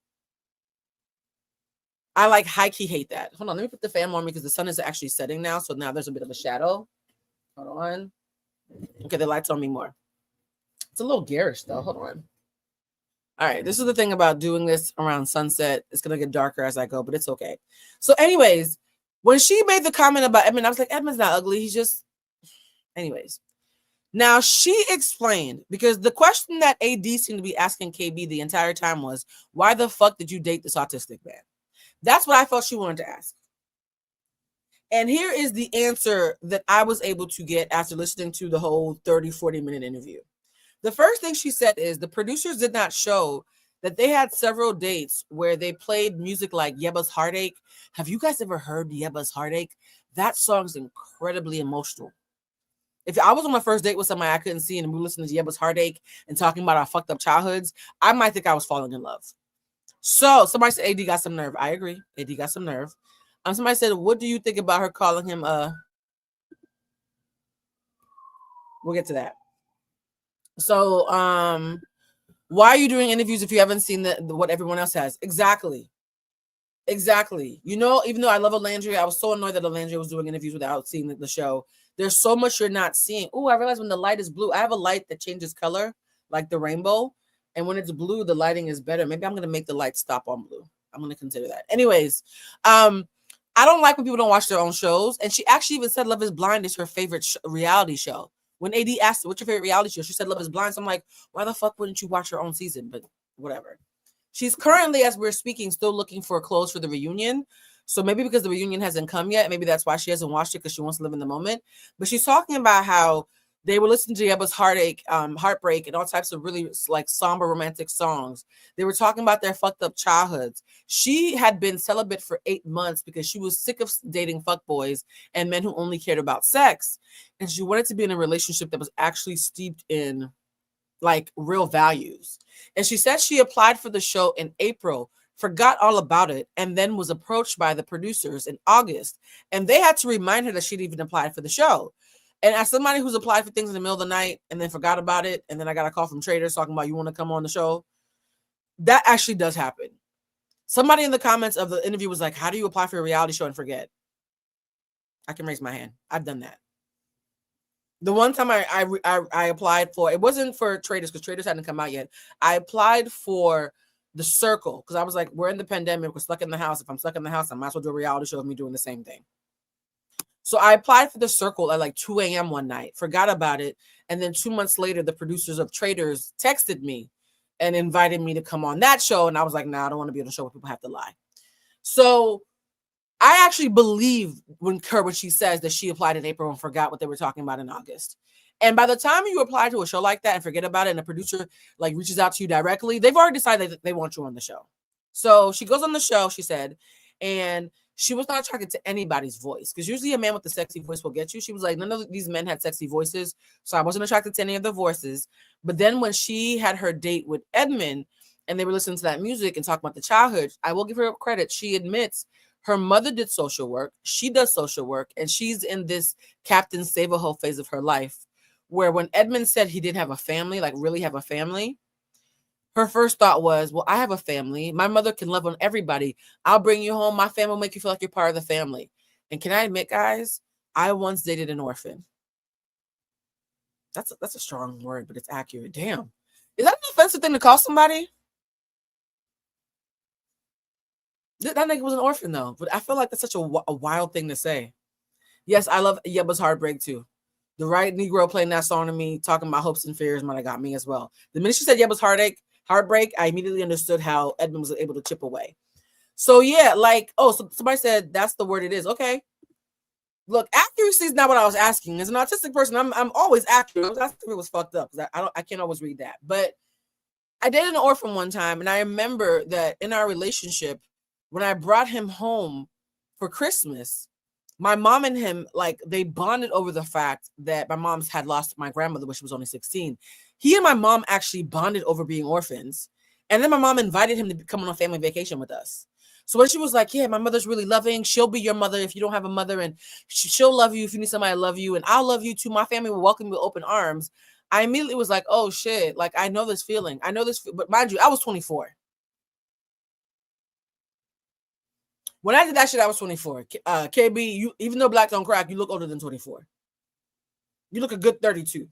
I like high-key hate that. Hold on, let me put the fan on me because the sun is actually setting now, so now there's a bit of a shadow. Hold on. Okay, the light's on me more. It's a little garish though. Hold on. All right, this is the thing about doing this around sunset. It's going to get darker as I go, but it's okay. So anyways, when she made the comment about Edmund, I was like, Edmund's not ugly. He's just... Anyways. Now, she explained, because the question that AD seemed to be asking KB the entire time was, why the fuck did you date this autistic man? That's what I felt she wanted to ask. And here is the answer that I was able to get after listening to the whole 30-40-minute interview. The first thing she said is the producers did not show that they had several dates where they played music like Yebba's Heartache. Have you guys ever heard Yebba's Heartache? That song's incredibly emotional. If I was on my first date with somebody I couldn't see and we listened to Yebba's Heartache and talking about our fucked up childhoods, I might think I was falling in love. So somebody said AD got some nerve. I agree. AD got some nerve. Somebody said, what do you think about her calling him we'll get to that. So why are you doing interviews if you haven't seen what everyone else has? Exactly. You know, even though I love Alandria, I was so annoyed that Alandria was doing interviews without seeing the show. There's so much you're not seeing. Oh, I realized when the light is blue, I have a light that changes color, like the rainbow. And when it's blue, the lighting is better. Maybe I'm going to make the light stop on blue. I'm going to consider that. Anyways, I don't like when people don't watch their own shows. And she actually even said Love is Blind is her favorite reality show. When AD asked her, what's your favorite reality show? She said Love is Blind. So I'm like, why the fuck wouldn't you watch your own season? But whatever. She's currently, as we're speaking, still looking for clothes for the reunion. So maybe because the reunion hasn't come yet, maybe that's why she hasn't watched it, because she wants to live in the moment. But she's talking about how they were listening to Yebba's Heartbreak, and all types of really like somber romantic songs. They were talking about their fucked up childhoods. She had been celibate for 8 months because she was sick of dating fuckboys and men who only cared about sex. And she wanted to be in a relationship that was actually steeped in like real values. And she said she applied for the show in April, forgot all about it, and then was approached by the producers in August. And they had to remind her that she'd even applied for the show. And as somebody who's applied for things in the middle of the night and then forgot about it, and then I got a call from traders talking about, you want to come on the show? That actually does happen. Somebody in the comments of the interview was like, how do you apply for a reality show and forget? I can raise my hand. I've done that. The one time I applied for, it wasn't for traders because traders hadn't come out yet. I applied for The Circle because I was like, we're in the pandemic. We're stuck in the house. If I'm stuck in the house, I might as well do a reality show of me doing the same thing. So I applied for The Circle at like 2 a.m. one night, forgot about it. And then 2 months later, the producers of Traders texted me and invited me to come on that show. And I was like, nah, I don't want to be on a show where people have to lie. So I actually believe when she says that she applied in April and forgot what they were talking about in August. And by the time you apply to a show like that and forget about it, and the producer like reaches out to you directly, they've already decided that they want you on the show. So she goes on the show, she said, and she was not attracted to anybody's voice because usually a man with a sexy voice will get you. She was like, none of these men had sexy voices, so I wasn't attracted to any of the voices. But then when she had her date with Edmund and they were listening to that music and talking about the childhood, I will give her credit. She admits her mother did social work. She does social work, and she's in this Captain Save-A-Ho phase of her life where when Edmund said he didn't have a family, like really have a family, her first thought was, well, I have a family. My mother can love on everybody. I'll bring you home. My family will make you feel like you're part of the family. And can I admit, guys, I once dated an orphan. That's a strong word, but it's accurate. Damn. Is that an offensive thing to call somebody? That nigga was an orphan, though. But I feel like that's such a wild thing to say. Yes, I love Yebba's Heartbreak, too. The right Negro playing that song to me, talking about hopes and fears, might have got me as well. The minute she said Yebba's Heartbreak, I immediately understood how Edmund was able to chip away. So, yeah, like, so somebody said that's the word it is. Okay. Look, accuracy is not what I was asking. As an autistic person, I'm always accurate. I was asking if it was fucked up because I can't always read that. But I dated an orphan one time, and I remember that in our relationship, when I brought him home for Christmas, my mom and him, like, they bonded over the fact that my mom's had lost my grandmother when she was only 16. He and my mom actually bonded over being orphans. And then my mom invited him to come on a family vacation with us. So when she was like, yeah, my mother's really loving. She'll be your mother if you don't have a mother. And she'll love you if you need somebody to love you. And I'll love you too. My family will welcome you with open arms. I immediately was like, oh, shit. Like, I know this feeling. I know this. But mind you, I was 24. When I did that shit, I was 24. KB, you, even though black don't crack, you look older than 24. You look a good 32.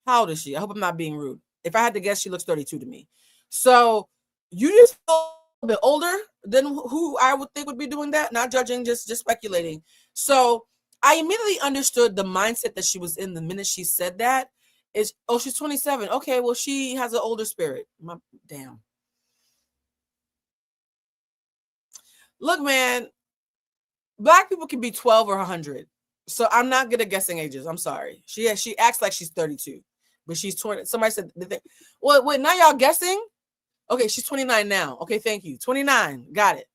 How old is she? I hope I'm not being rude. If I had to guess, she looks 32 to me. So you just feel a bit older than who I would think would be doing that. Not judging, just speculating. So I immediately understood the mindset that she was in the minute she said that. Is, oh, she's 27. Okay, well, she has an older spirit. Damn. Look, man, black people can be 12 or 100. So I'm not good at guessing ages. I'm sorry. She acts like she's 32, but she's 20. Somebody said, well, wait, now y'all guessing? Okay, she's 29 now. Okay, thank you. 29. Got it.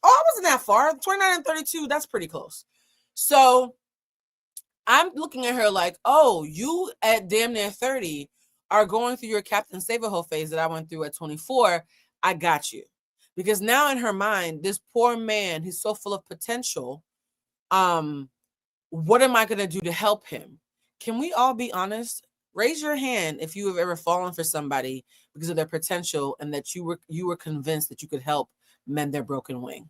Oh, I wasn't that far. 29 and 32, that's pretty close. So I'm looking at her like, oh, you at damn near 30 are going through your Captain Save-A-Ho phase that I went through at 24. I got you. Because now in her mind, this poor man, he's so full of potential. What am I going to do to help him? Can we all be honest? Raise your hand if you have ever fallen for somebody because of their potential and that you were convinced that you could help mend their broken wing.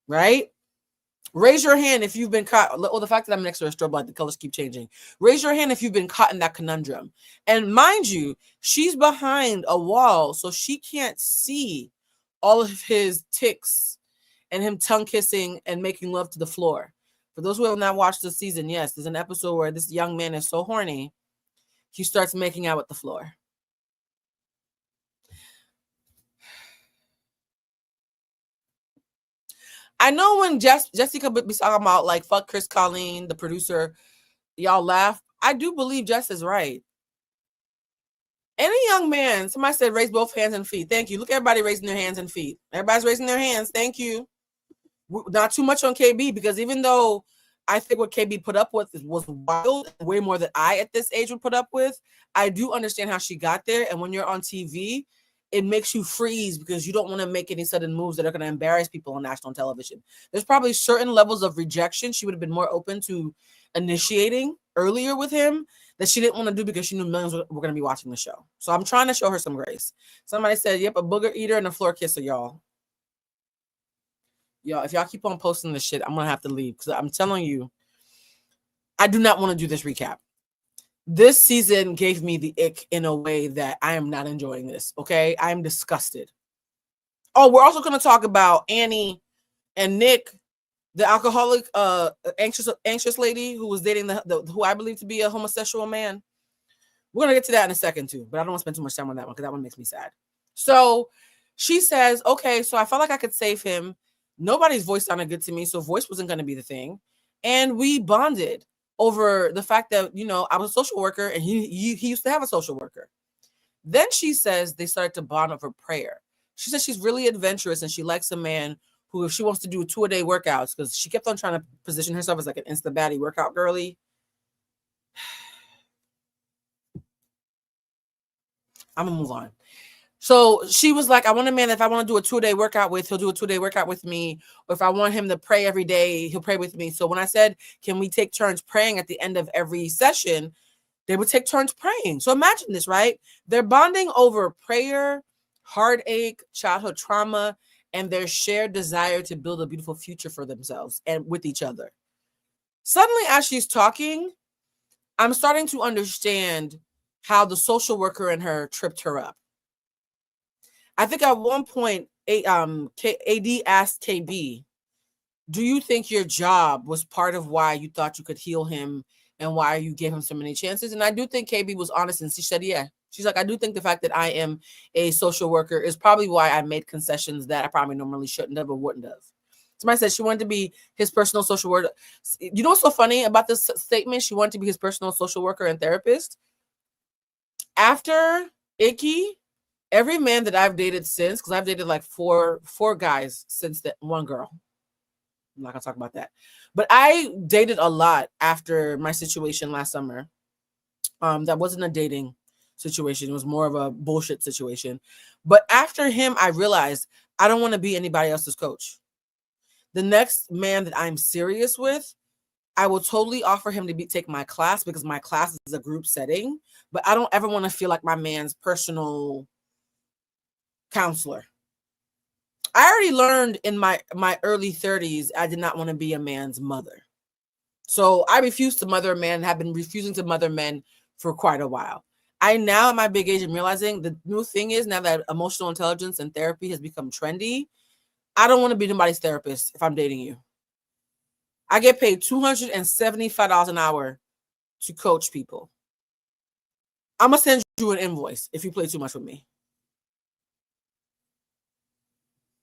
Right? Raise your hand if you've been caught. Well, the fact that I'm next to a strobe light, the colors keep changing. Raise your hand if you've been caught in that conundrum. And mind you, she's behind a wall, so she can't see all of his tics and him tongue kissing and making love to the floor. For those who have not watched the season, yes, there's an episode where this young man is so horny, he starts making out with the floor. I know when Jessica be talking about like fuck Chris Colleen, the producer, y'all laugh. I do believe Jess is right. Any young man, somebody said raise both hands and feet. Thank you. Look, everybody raising their hands and feet. Everybody's raising their hands. Thank you. Not too much on KB because even though I think what KB put up with was wild, way more than I at this age would put up with. I do understand how she got there. And when you're on TV, it makes you freeze because you don't want to make any sudden moves that are going to embarrass people on national television. There's probably certain levels of rejection she would have been more open to initiating earlier with him that she didn't want to do because she knew millions were going to be watching the show. So I'm trying to show her some grace. Somebody said, yep, a booger eater and a floor kisser, y'all. Y'all, if y'all keep on posting this shit, I'm going to have to leave because I'm telling you, I do not want to do this recap. This season gave me the ick in a way that I am not enjoying this, okay? I am disgusted. Oh, we're also going to talk about Annie and Nick, the alcoholic, anxious lady who was dating who I believe to be a homosexual man. We're going to get to that in a second too, but I don't want to spend too much time on that one because that one makes me sad. So she says, okay, so I felt like I could save him. Nobody's voice sounded good to me, so voice wasn't going to be the thing. And we bonded over the fact that, you know, I was a social worker and he used to have a social worker. Then she says they started to bond over prayer. She says she's really adventurous and she likes a man who, if she wants to do 2-a-day workouts, because she kept on trying to position herself as like an insta baddie workout girly. I'm gonna move on. So she was like, I want a man that if I want to do a 2-a-day workout with, he'll do a 2-day workout with me. Or if I want him to pray every day, he'll pray with me. So when I said, can we take turns praying at the end of every session, they would take turns praying. So imagine this, right? They're bonding over prayer, heartache, childhood trauma, and their shared desire to build a beautiful future for themselves and with each other. Suddenly, as she's talking, I'm starting to understand how the social worker in her tripped her up. I think at one point, AD asked KB, do you think your job was part of why you thought you could heal him and why you gave him so many chances? And I do think KB was honest and she said, yeah. She's like, I do think the fact that I am a social worker is probably why I made concessions that I probably normally shouldn't have or wouldn't have. Somebody said she wanted to be his personal social worker. You know what's so funny about this statement? She wanted to be his personal social worker and therapist. After Icky, every man that I've dated since, because I've dated like four guys since that, one girl. I'm not gonna talk about that. But I dated a lot after my situation last summer. That wasn't a dating situation. It was more of a bullshit situation. But after him, I realized I don't want to be anybody else's coach. The next man that I'm serious with, I will totally offer him to take my class because my class is a group setting. But I don't ever want to feel like my man's personal counselor. I already learned in my early 30s, I did not want to be a man's mother. So I refused to mother a man, have been refusing to mother men for quite a while. I now at my big age am realizing the new thing is now that emotional intelligence and therapy has become trendy, I don't want to be nobody's therapist if I'm dating you. I get paid $275 an hour to coach people. I'm going to send you an invoice if you play too much with me.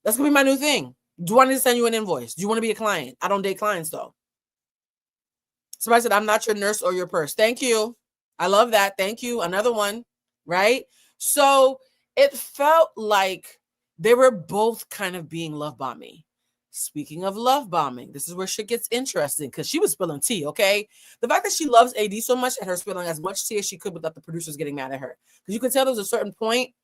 That's going to be my new thing. Do I need to send you an invoice? Do you want to be a client? I don't date clients though. Somebody said, I'm not your nurse or your purse. Thank you. I love that. Thank you. Another one, right? So it felt like they were both kind of being love bombing. Speaking of love bombing, this is where shit gets interesting because she was spilling tea, okay? The fact that she loves AD so much and her spilling as much tea as she could without the producers getting mad at her. Because you could tell there was a certain point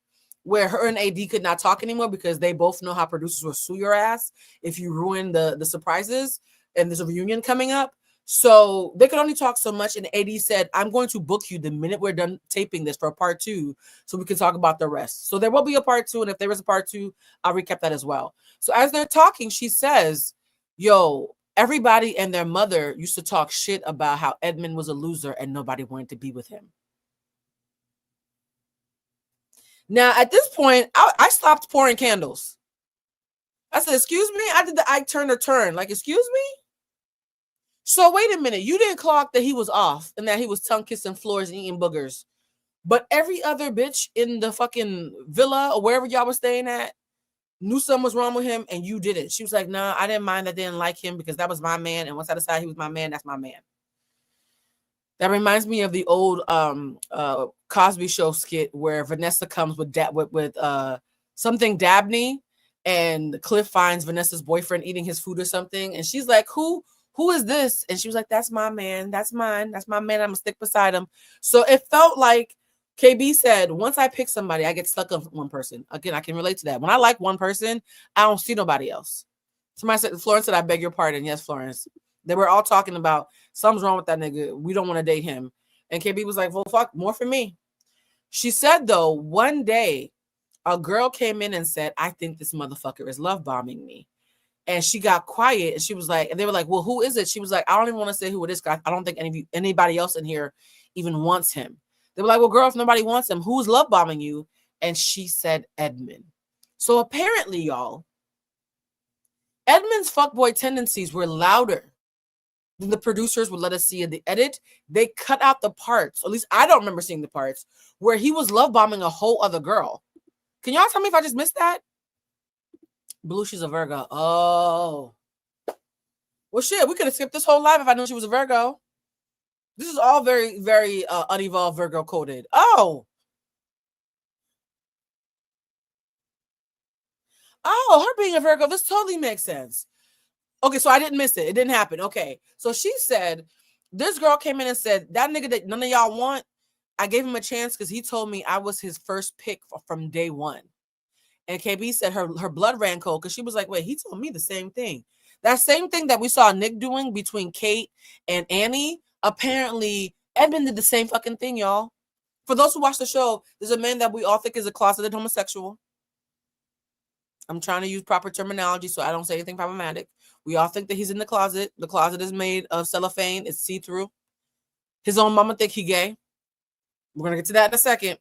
where her and AD could not talk anymore because they both know how producers will sue your ass if you ruin the surprises and there's a reunion coming up. So they could only talk so much. And AD said, I'm going to book you the minute we're done taping this for a part 2 so we can talk about the rest. So there will be a part 2. And if there is a part 2, I'll recap that as well. So as they're talking, she says, yo, everybody and their mother used to talk shit about how Edmund was a loser and nobody wanted to be with him. Now, at this point, I stopped pouring candles. I said, excuse me? I did the Ike Turner turn. Like, excuse me? So wait a minute. You didn't clock that he was off and that he was tongue kissing floors and eating boogers. But every other bitch in the fucking villa or wherever y'all were staying at knew something was wrong with him and you didn't. She was like, nah, I didn't mind. I didn't like him because that was my man. And once I decided he was my man, that's my man. That reminds me of the old Cosby Show skit where Vanessa comes with something Dabney, and Cliff finds Vanessa's boyfriend eating his food or something, and she's like, "Who who is this? And she was like, that's my man. That's mine. That's my man. I'm gonna stick beside him. So it felt like KB said, once I pick somebody, I get stuck on one person. Again, I can relate to that. When I like one person, I don't see nobody else. Somebody said, Florence said, I beg your pardon. Yes, Florence. They were all talking about something's wrong with that nigga. We don't want to date him. And KB was like, well, fuck, more for me. She said, though, one day a girl came in and said, I think this motherfucker is love bombing me. And she got quiet and she was like, and they were like, well, who is it? She was like, I don't even want to say who it is. I don't think anybody else in here even wants him. They were like, well, girl, if nobody wants him, who's love bombing you? And she said, Edmund. So apparently, y'all, Edmund's fuckboy tendencies were louder than the producers would let us see in the edit. They cut out the parts, at least I don't remember seeing the parts, where he was love bombing a whole other girl. Can y'all tell me if I just missed that? Blue, she's a Virgo. Oh. Well, shit, we could have skipped this whole live if I knew she was a Virgo. This is all very, very unevolved Virgo coded. Oh. Oh, her being a Virgo, this totally makes sense. Okay, so I didn't miss it. It didn't happen. Okay. So she said, this girl came in and said, that nigga that none of y'all want, I gave him a chance because he told me I was his first pick from day one. And KB said her blood ran cold because she was like, wait, he told me the same thing. That same thing that we saw Nick doing between Kate and Annie, apparently Edmund did the same fucking thing, y'all. For those who watch the show, there's a man that we all think is a closeted homosexual. I'm trying to use proper terminology so I don't say anything problematic. We all think that he's in the closet. The closet is made of cellophane. It's see-through. His own mama think he gay. We're going to get to that in a second.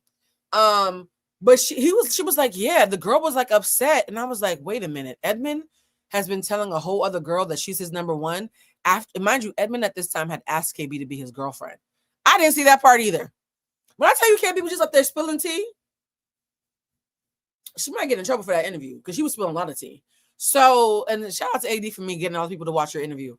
But she was like, yeah, the girl was like upset. And I was like, wait a minute. Edmund has been telling a whole other girl that she's his number one. After, mind you, Edmund at this time had asked KB to be his girlfriend. I didn't see that part either. When I tell you KB was just up there spilling tea, she might get in trouble for that interview because she was spilling a lot of tea. So, and shout out to AD for me getting all the people to watch her interview.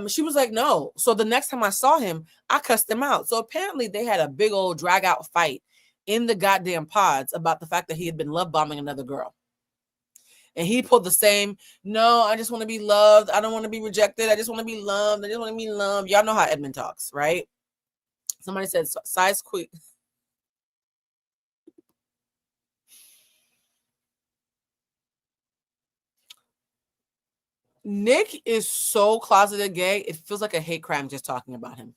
She was like, no. So the next time I saw him, I cussed him out. So apparently they had a big old drag out fight in the goddamn pods about the fact that he had been love bombing another girl. And he pulled the same, no, I just want to be loved. I don't want to be rejected. I just want to be loved. I just want to be loved. Y'all know how Edmund talks, right? Somebody said size quick. Nick is so closeted gay, it feels like a hate crime just talking about him.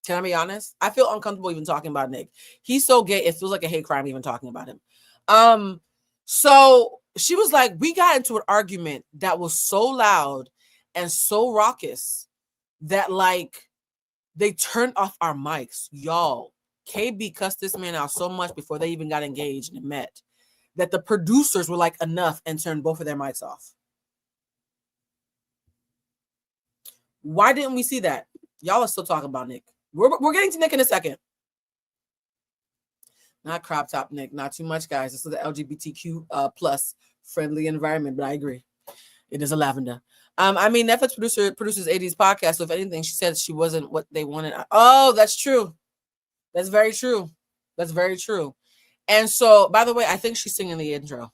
Can I be honest? I feel uncomfortable even talking about Nick. He's so gay, it feels like a hate crime even talking about him. So she was like, we got into an argument that was so loud and so raucous that like they turned off our mics. Y'all, KB cussed this man out so much before they even got engaged and met that the producers were like, enough, and turned both of their mics off. Why didn't we see that? Y'all are still talking about Nick. We're getting to Nick in a second. Not crop top Nick, not too much, guys. This is the LGBTQ plus friendly environment, but I agree. It is a lavender. I mean, Netflix produces AD's podcast, so if anything, she said she wasn't what they wanted. Oh, that's true. That's very true. That's very true. And so, by the way, I think she's singing the intro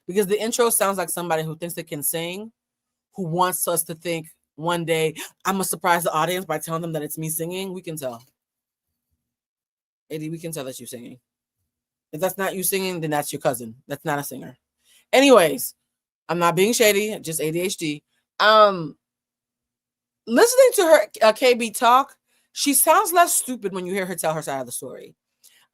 because the intro sounds like somebody who thinks they can sing, who wants us to think one day I'm gonna surprise the audience by telling them that it's me singing. We can tell. AD, we can tell that you're singing. If that's not you singing, then that's your cousin. That's not a singer. Anyways, I'm not being shady, just ADHD. Listening to her KB talk, she sounds less stupid when you hear her tell her side of the story.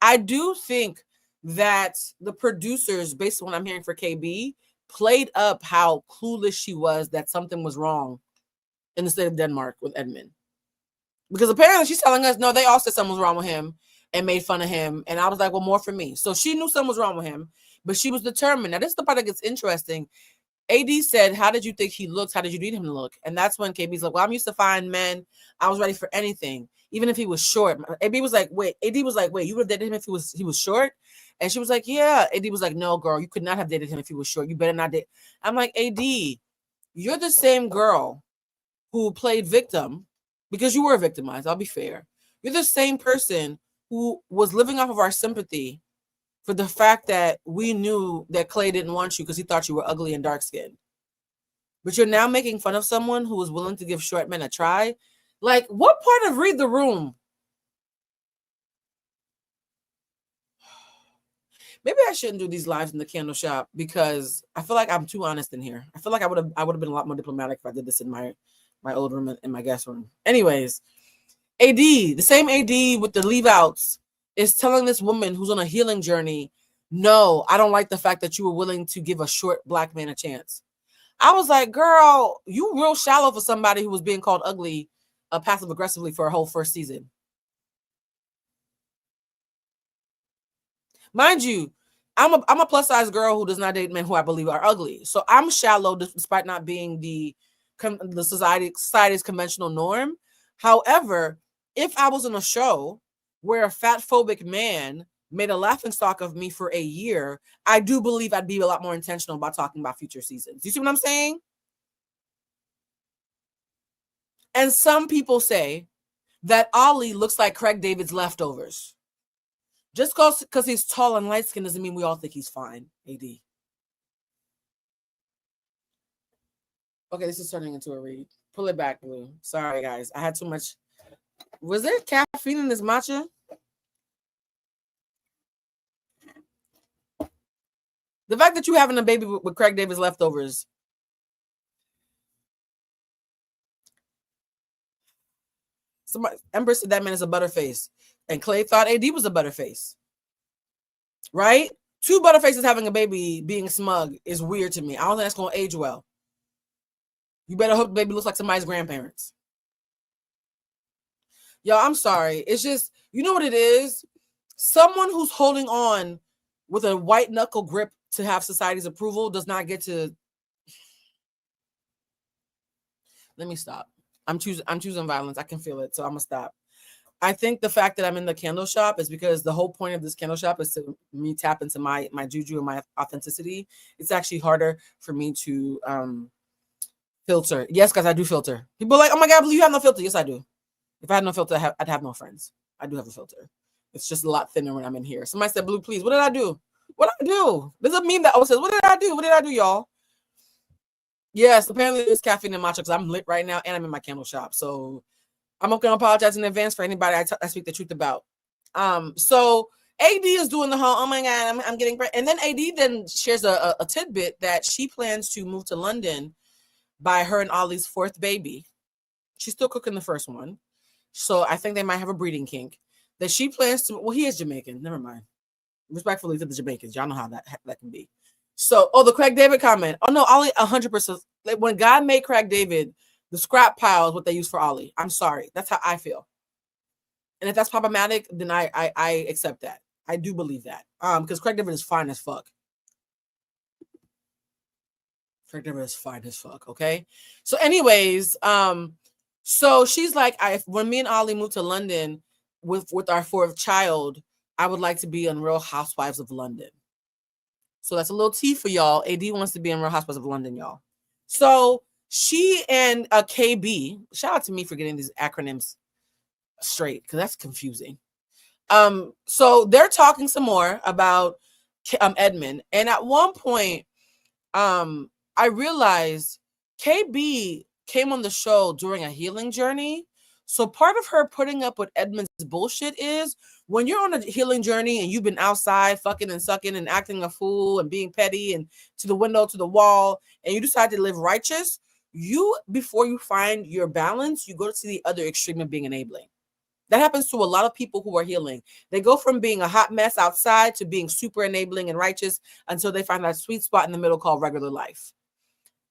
I do think that the producers, based on what I'm hearing for KB, played up how clueless she was that something was wrong in the state of Denmark with Edmund. Because apparently she's telling us, no, they all said something was wrong with him and made fun of him. And I was like, well, more for me. So she knew something was wrong with him, but she was determined. Now, this is the part that gets interesting. AD said, how did you think he looked? How did you need him to look? And that's when KB's like, well, I'm used to fine men. I was ready for anything, even if he was short. AD was like, wait, you would have dated him if he was short? And she was like, yeah. AD was like, no, girl, you could not have dated him if he was short. You better not date. I'm like, AD, you're the same girl who played victim because you were victimized. I'll be fair. You're the same person who was living off of our sympathy for the fact that we knew that Clay didn't want you because he thought you were ugly and dark-skinned. but you're now making fun of someone who was willing to give short men a try. Like, what part of read the room? Maybe I shouldn't do these lives in the candle shop because I feel like I'm too honest in here. I feel like I would have been a lot more diplomatic if I did this in my old room, in my guest room. Anyways, AD, the same AD with the leave outs, is telling this woman who's on a healing journey, no, I don't like the fact that you were willing to give a short black man a chance. I was like, girl, you real shallow for somebody who was being called ugly passive aggressively for a whole first season. Mind you, I'm a plus size girl who does not date men who I believe are ugly. So I'm shallow despite not being the society's conventional norm. However, if I was in a show where a fat phobic man made a laughingstock of me for a year, I do believe I'd be a lot more intentional about talking about future seasons. You see what I'm saying? And some people say that Ollie looks like Craig David's leftovers. Just because he's tall and light-skinned doesn't mean we all think he's fine, AD. Okay, this is turning into a read. Pull it back, Blue. Sorry, guys. I had too much. Was there caffeine in this matcha? The fact that you having a baby with Craig David's leftovers. Ember said that man is a butterface. And Clay thought AD was a butterface. Right? Two butterfaces having a baby being smug is weird to me. I don't think that's going to age well. You better hope the baby looks like somebody's grandparents. Yo, I'm sorry. It's just, you know what it is? Someone who's holding on with a white knuckle grip to have society's approval does not get to. Let me stop. I'm choosing violence. I can feel it, so I'm gonna stop. I think the fact that I'm in the candle shop is because the whole point of this candle shop is to me tap into my juju and my authenticity. It's actually harder for me to filter. Yes, guys, I do filter. People are like, oh my God, Blue, you have no filter. Yes, I do. If I had no filter, I'd have no friends. I do have a filter. It's just a lot thinner when I'm in here. Somebody said, Blue, please. What did I do? What did I do? There's a meme that always says, what did I do? What did I do, y'all? Yes, apparently there's caffeine in matcha because I'm lit right now and I'm in my candle shop. So I'm going to apologize in advance for anybody I speak the truth about. So AD is doing the whole, oh my God, I'm getting pregnant. And then AD then shares a tidbit that she plans to move to London by her and Ollie's fourth baby. She's still cooking the first one. So I think they might have a breeding kink. That she plans to, well, he is Jamaican. Never mind. Respectfully to the Jamaicans. Y'all know how that can be. So, the Craig David comment. Oh, no, Ollie, 100%. Like, when God made Craig David, the scrap pile is what they use for Ollie. I'm sorry. That's how I feel. And if that's problematic, then I accept that. I do believe that. Because Craig David is fine as fuck. Craig David is fine as fuck, okay? So anyways, so she's like, when me and Ollie moved to London with our fourth child, I would like to be on Real Housewives of London. So that's a little tea for y'all. AD wants to be on Real Housewives of London, y'all. So she and KB, shout out to me for getting these acronyms straight because that's confusing. So they're talking some more about Edmund, and at one point, I realized KB came on the show during a healing journey. So part of her putting up with Edmund's bullshit is when you're on a healing journey and you've been outside fucking and sucking and acting a fool and being petty and to the window, to the wall, and you decide to live righteous, before you find your balance, you go to the other extreme of being enabling. That happens to a lot of people who are healing. They go from being a hot mess outside to being super enabling and righteous until they find that sweet spot in the middle called regular life.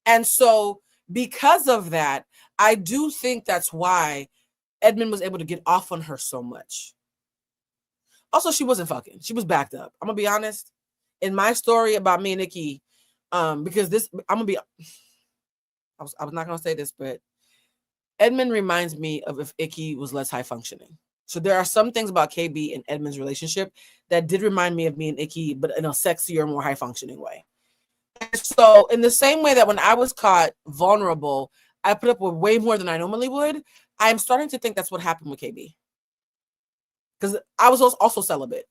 And so because of that, I do think that's why Edmund was able to get off on her so much. Also, she wasn't fucking. She was backed up. I'm going to be honest. In my story about me and Nikki, because this, I'm going to be, I was not going to say this, but Edmund reminds me of if Icky was less high functioning. So there are some things about KB and Edmund's relationship that did remind me of me and Icky, but in a sexier, more high functioning way. So in the same way that when I was caught vulnerable, I put up with way more than I normally would, I'm starting to think that's what happened with KB. Because I was also celibate.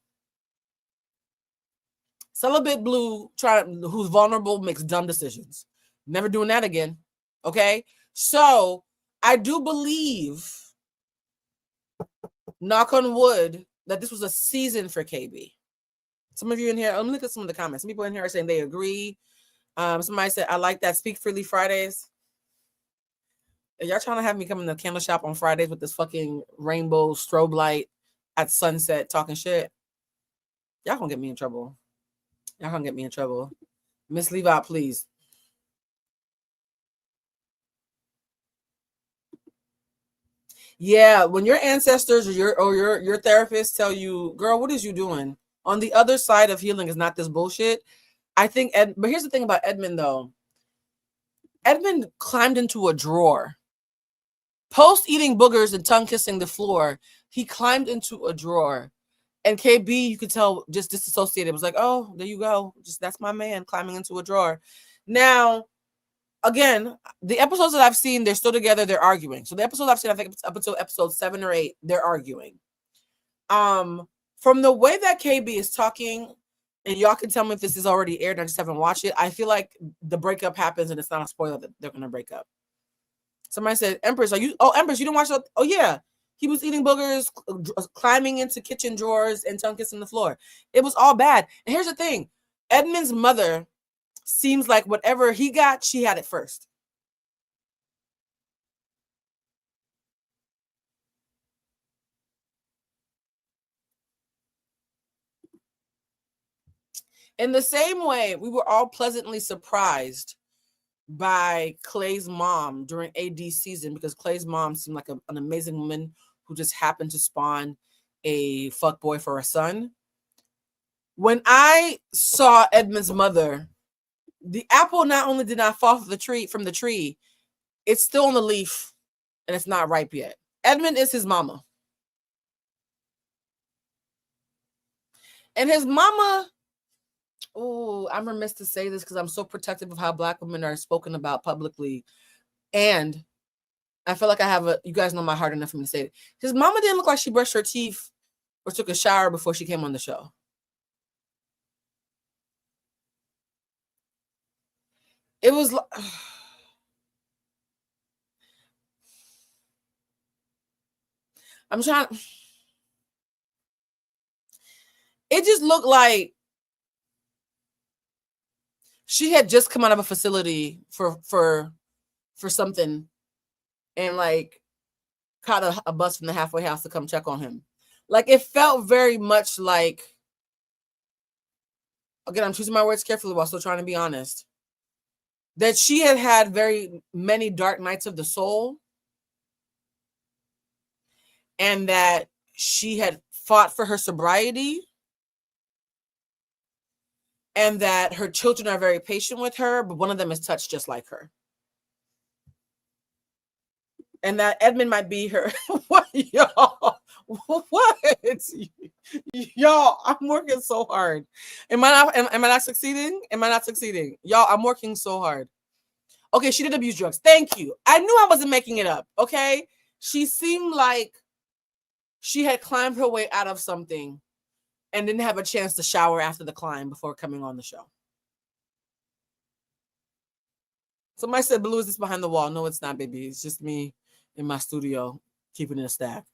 Celibate Blue, who's vulnerable, makes dumb decisions. Never doing that again. Okay, so I do believe, knock on wood, that this was a season for KB. Some of you in here, let me look at some of the comments. Some people in here are saying they agree. Somebody said, I like that Speak Freely Fridays. Are y'all trying to have me come in the candle shop on Fridays with this fucking rainbow strobe light at sunset talking shit? Y'all gonna get me in trouble. Y'all gonna get me in trouble. Miss Levi, please. Yeah, when your ancestors or your therapist tell you, girl, what is you doing? On the other side of healing is not this bullshit. I think, but here's the thing about Edmund, though. Edmund climbed into a drawer. Post eating boogers and tongue kissing the floor, he climbed into a drawer. And KB, you could tell, just disassociated. It was like, oh, there you go. Just that's my man climbing into a drawer. Now, again, the episodes that I've seen, they're still together, they're arguing. So the episodes I've seen, I think up until episode 7 or 8, they're arguing. From the way that KB is talking, and y'all can tell me if this is already aired, I just haven't watched it, I feel like the breakup happens and it's not a spoiler that they're gonna break up. Somebody said, Empress, Empress, you didn't watch it? Oh yeah. He was eating boogers, climbing into kitchen drawers, and tongue kissing the floor. It was all bad. And here's the thing. Edmund's mother seems like whatever he got, she had it first. In the same way, we were all pleasantly surprised by Clay's mom during AD season, because Clay's mom seemed like an amazing woman who just happened to spawn a fuckboy for a son. When I saw Edmund's mother, the apple not only did not fall from the tree, it's still on the leaf and it's not ripe yet. Edmund is his mama. And his mama, oh, I'm remiss to say this because I'm so protective of how Black women are spoken about publicly. And I feel like you guys know my heart enough for me to say it. His mama didn't look like she brushed her teeth or took a shower before she came on the show. It was like, it just looked like she had just come out of a facility for something and like caught a bus from the halfway house to come check on him. Like, it felt very much like, again, I'm choosing my words carefully while still trying to be honest, that she had very many dark nights of the soul, and that she had fought for her sobriety, and that her children are very patient with her, but one of them is touched just like her. And that Edmund might be her. What, y'all? What? Y'all, I'm working so hard. Am I not succeeding? Am I not succeeding? Y'all, I'm working so hard. Okay, she did abuse drugs. Thank you. I knew I wasn't making it up, okay? She seemed like she had climbed her way out of something and didn't have a chance to shower after the climb before coming on the show. Somebody said, Blue, is this behind the wall? No, it's not, baby. It's just me in my studio keeping it a stack.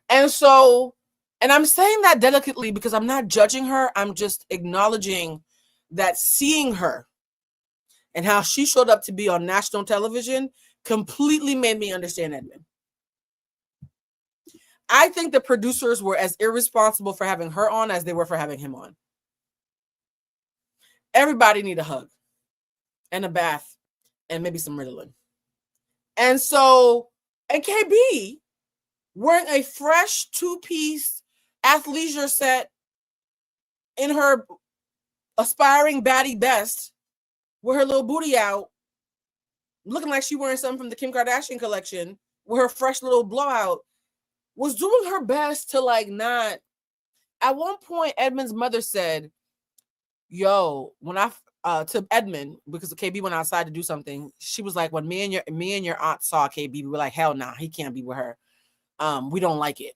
And so, and I'm saying that delicately because I'm not judging her. I'm just acknowledging that seeing her and how she showed up to be on national television completely made me understand Edmund. I think the producers were as irresponsible for having her on as they were for having him on. Everybody need a hug and a bath and maybe some Ritalin. And so, and KB wearing a fresh 2-piece athleisure set in her aspiring baddie best with her little booty out, looking like she wearing something from the Kim Kardashian collection with her fresh little blowout, was doing her best to like not. At one point, Edmund's mother said, yo, when to Edmund, because KB went outside to do something, she was like, when me and your aunt saw KB, we were like, hell nah, he can't be with her. We don't like it.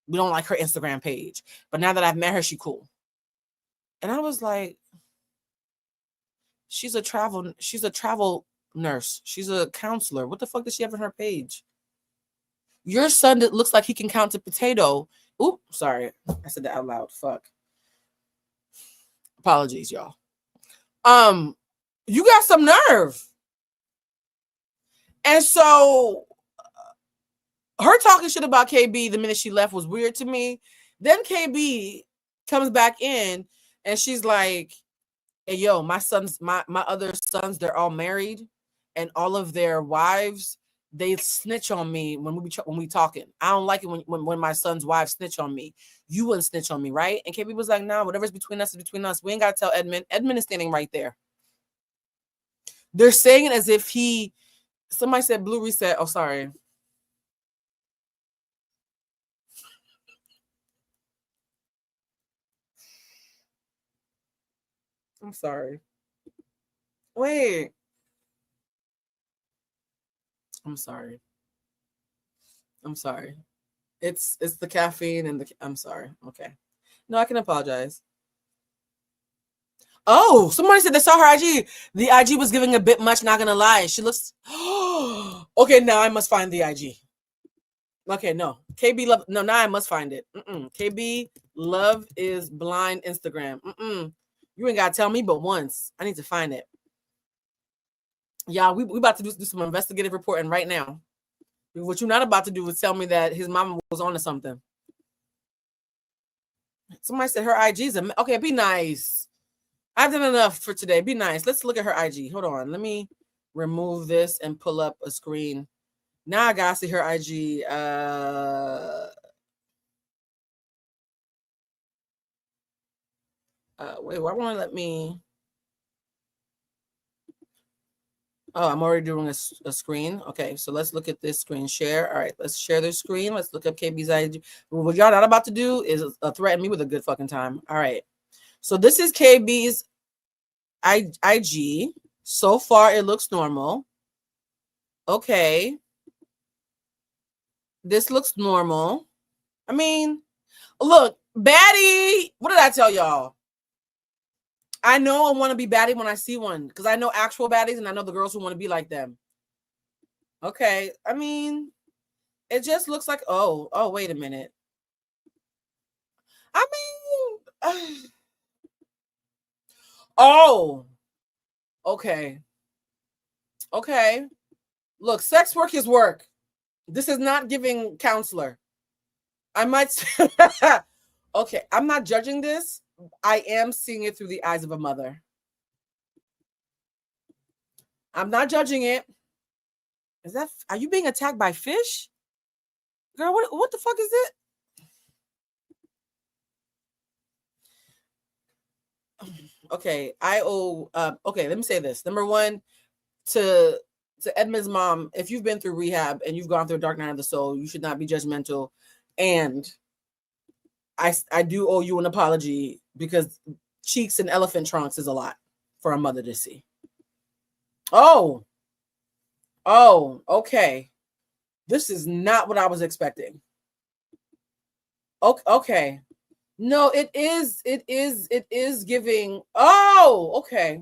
We don't like her Instagram page. But now that I've met her, she cool. And I was like, she's a travel nurse. She's a counselor. What the fuck does she have on her page? Your son that looks like he can count a potato. Oop, sorry. I said that out loud. Fuck. Apologies, y'all. You got some nerve. And so her talking shit about KB the minute she left was weird to me. Then KB comes back in and she's like, hey, yo, my other sons, they're all married, and all of their wives, they snitch on me when we talking. I don't like it when my son's wives snitch on me. You wouldn't snitch on me, right? And KB was like, nah, whatever's between us is between us. We ain't got to tell Edmund. Edmund is standing right there. They're saying it as if somebody said blue reset. Oh, sorry. I'm sorry. Wait. I'm sorry. It's the caffeine and I'm sorry. Okay. No, I can apologize. Oh, somebody said they saw her IG. The IG was giving a bit much, not gonna lie. She looks okay, now I must find the IG. Okay, no. KB love no, now I must find it. KB love is blind Instagram. You ain't gotta tell me but once. I need to find it. Yeah, we about to do some investigative reporting right now. What you're not about to do is tell me that his mama was on to something. Somebody said her IG's okay, be nice. I've done enough for today. Be nice. Let's look at her IG. Hold on. Let me remove this and pull up a screen. Now I gotta see her IG. Wait, why won't it let me? Oh, I'm already doing a screen. Okay, so let's look at this screen share. All right, let's share the screen. Let's look up KB's IG. What y'all not about to do is threaten me with a good fucking time. All right. So this is KB's IG. So far, it looks normal. Okay. This looks normal. I mean, look, baddie. What did I tell y'all? I know I want to be baddie when I see one because I know actual baddies and I know the girls who want to be like them. Okay. I mean, it just looks like, oh, wait a minute. I mean, oh, okay. Okay. Look, sex work is work. This is not giving counselor. I might say, okay, I'm not judging this. I am seeing it through the eyes of a mother. I'm not judging it. Are you being attacked by fish? Girl, what the fuck is it? Okay, okay, let me say this. Number one, to Edmund's mom, if you've been through rehab and you've gone through a dark night of the soul, you should not be judgmental. And I do owe you an apology because cheeks and elephant trunks is a lot for a mother to see. Oh, okay. This is not what I was expecting. Okay. No, it is giving. Oh, okay.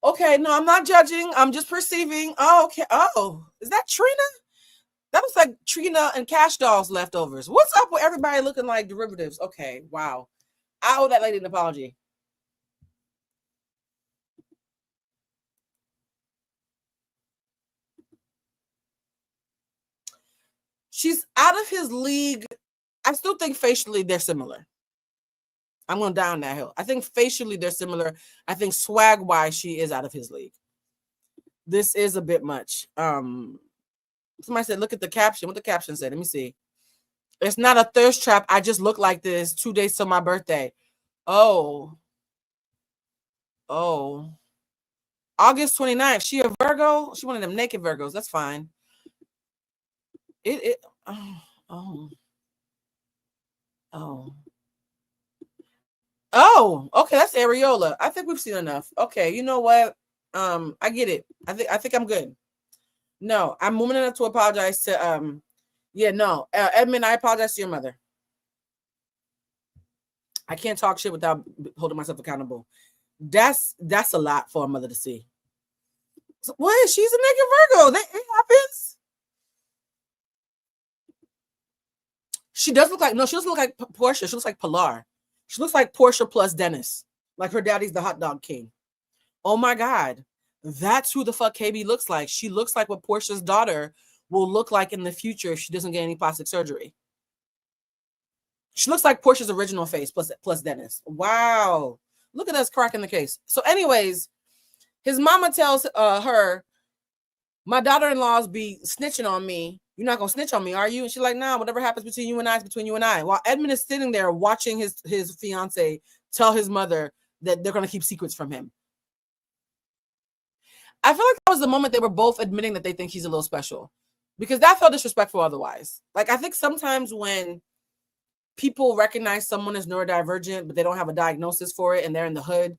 Okay, no, I'm not judging. I'm just perceiving. Oh, okay. Oh, is that Trina? That was like Trina and Cash Doll's leftovers. What's up with everybody looking like derivatives? Okay, wow. I owe that lady an apology. She's out of his league. I still think facially they're similar. I'm going down that hill. I think facially they're similar. I think swag-wise she is out of his league. This is a bit much. Somebody said, look at the caption. What the caption said? Let me see. It's not a thirst trap. I just look like this 2 days till my birthday. Oh. August 29th. She a Virgo? She one of them naked Virgos. That's fine. Okay, that's areola. I think we've seen enough. Okay, you know what? I get it. I think I'm good. No, I'm woman enough to apologize to Edmund, I apologize to your mother. I can't talk shit without holding myself accountable. That's a lot for a mother to see. So, what? She's a naked Virgo. It happens. She does look like, no, she doesn't look like Portia. She looks like Pilar. She looks like Portia plus Dennis. Like her daddy's the hot dog king. Oh my God. That's who the fuck KB looks like. She looks like what Portia's daughter will look like in the future if she doesn't get any plastic surgery. She looks like Portia's original face plus Dennis. Wow. Look at us cracking the case. So anyways, his mama tells her, my daughter-in-laws be snitching on me. You're not going to snitch on me, are you? And she's like, nah, whatever happens between you and I is between you and I. While Edmund is sitting there watching his fiance tell his mother that they're going to keep secrets from him. I feel like that was the moment they were both admitting that they think he's a little special, because that felt disrespectful otherwise. Like, I think sometimes when people recognize someone as neurodivergent, but they don't have a diagnosis for it and they're in the hood,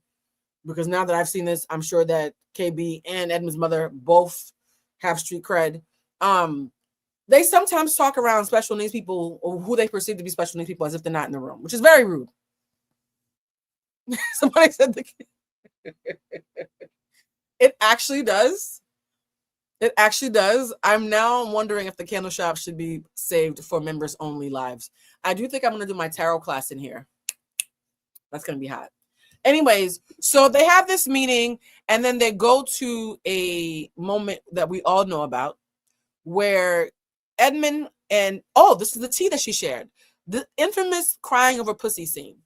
because now that I've seen this, I'm sure that KB and Edmund's mother both have street cred. They sometimes talk around special needs people, or who they perceive to be special needs people, as if they're not in the room, which is very rude. Somebody said it actually does. It actually does. I'm now wondering if the candle shop should be saved for members only lives. I do think I'm going to do my tarot class in here. That's going to be hot. Anyways, so they have this meeting, and then they go to a moment that we all know about, where Edmund and, oh, this is the tea that she shared. The infamous crying over pussy scene.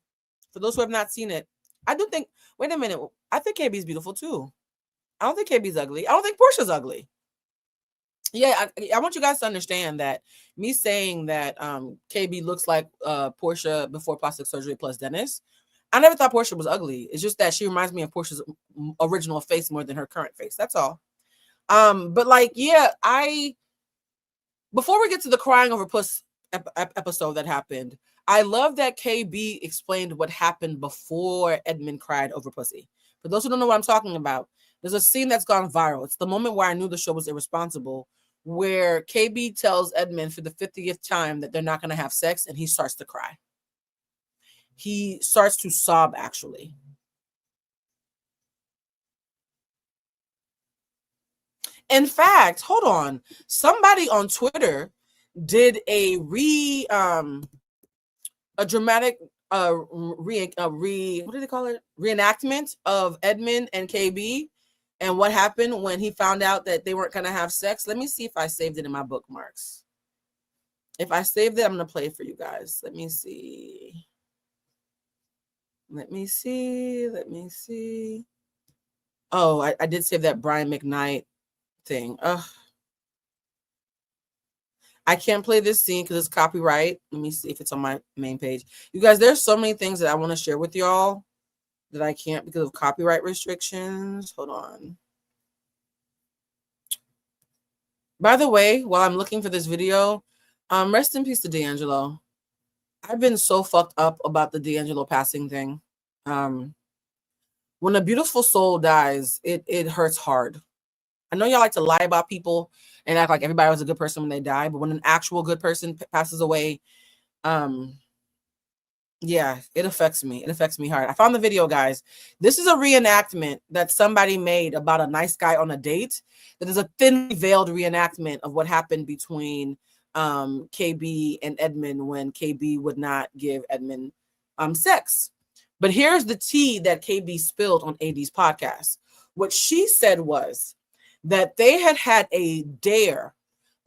For those who have not seen it, I do think, wait a minute, I think KB's beautiful too. I don't think KB's ugly. I don't think Portia's ugly. Yeah, I want you guys to understand that me saying that KB looks like Portia before plastic surgery plus Dennis, I never thought Portia was ugly. It's just that she reminds me of Portia's original face more than her current face. That's all. But like, yeah, before we get to the crying over puss episode that happened, I love that KB explained what happened before Edmund cried over pussy. For those who don't know what I'm talking about, there's a scene that's gone viral. It's the moment where I knew the show was irresponsible, where KB tells Edmund for the 50th time that they're not going to have sex, and he starts to cry. He starts to sob, actually. In fact, hold on. Somebody on Twitter did a dramatic what do they call it? Reenactment of Edmund and KB and what happened when he found out that they weren't going to have sex. Let me see if I saved it in my bookmarks. If I saved it, I'm going to play it for you guys. Let me see. Oh, I did save that Brian McKnight thing. I can't play this scene because it's copyright. Let me see if it's on my main page. You guys, there's so many things that I want to share with y'all that I can't because of copyright restrictions. Hold on. By the way, while I'm looking for this video, rest in peace to D'Angelo. I've been so fucked up about the D'Angelo passing thing. When a beautiful soul dies, it hurts hard. I know y'all like to lie about people and act like everybody was a good person when they die, but when an actual good person passes away, yeah, it affects me. It affects me hard. I found the video, guys. This is a reenactment that somebody made about a nice guy on a date. That is a thinly veiled reenactment of what happened between KB and Edmund when KB would not give Edmund sex. But here's the tea that KB spilled on AD's podcast. What she said was that they had a dare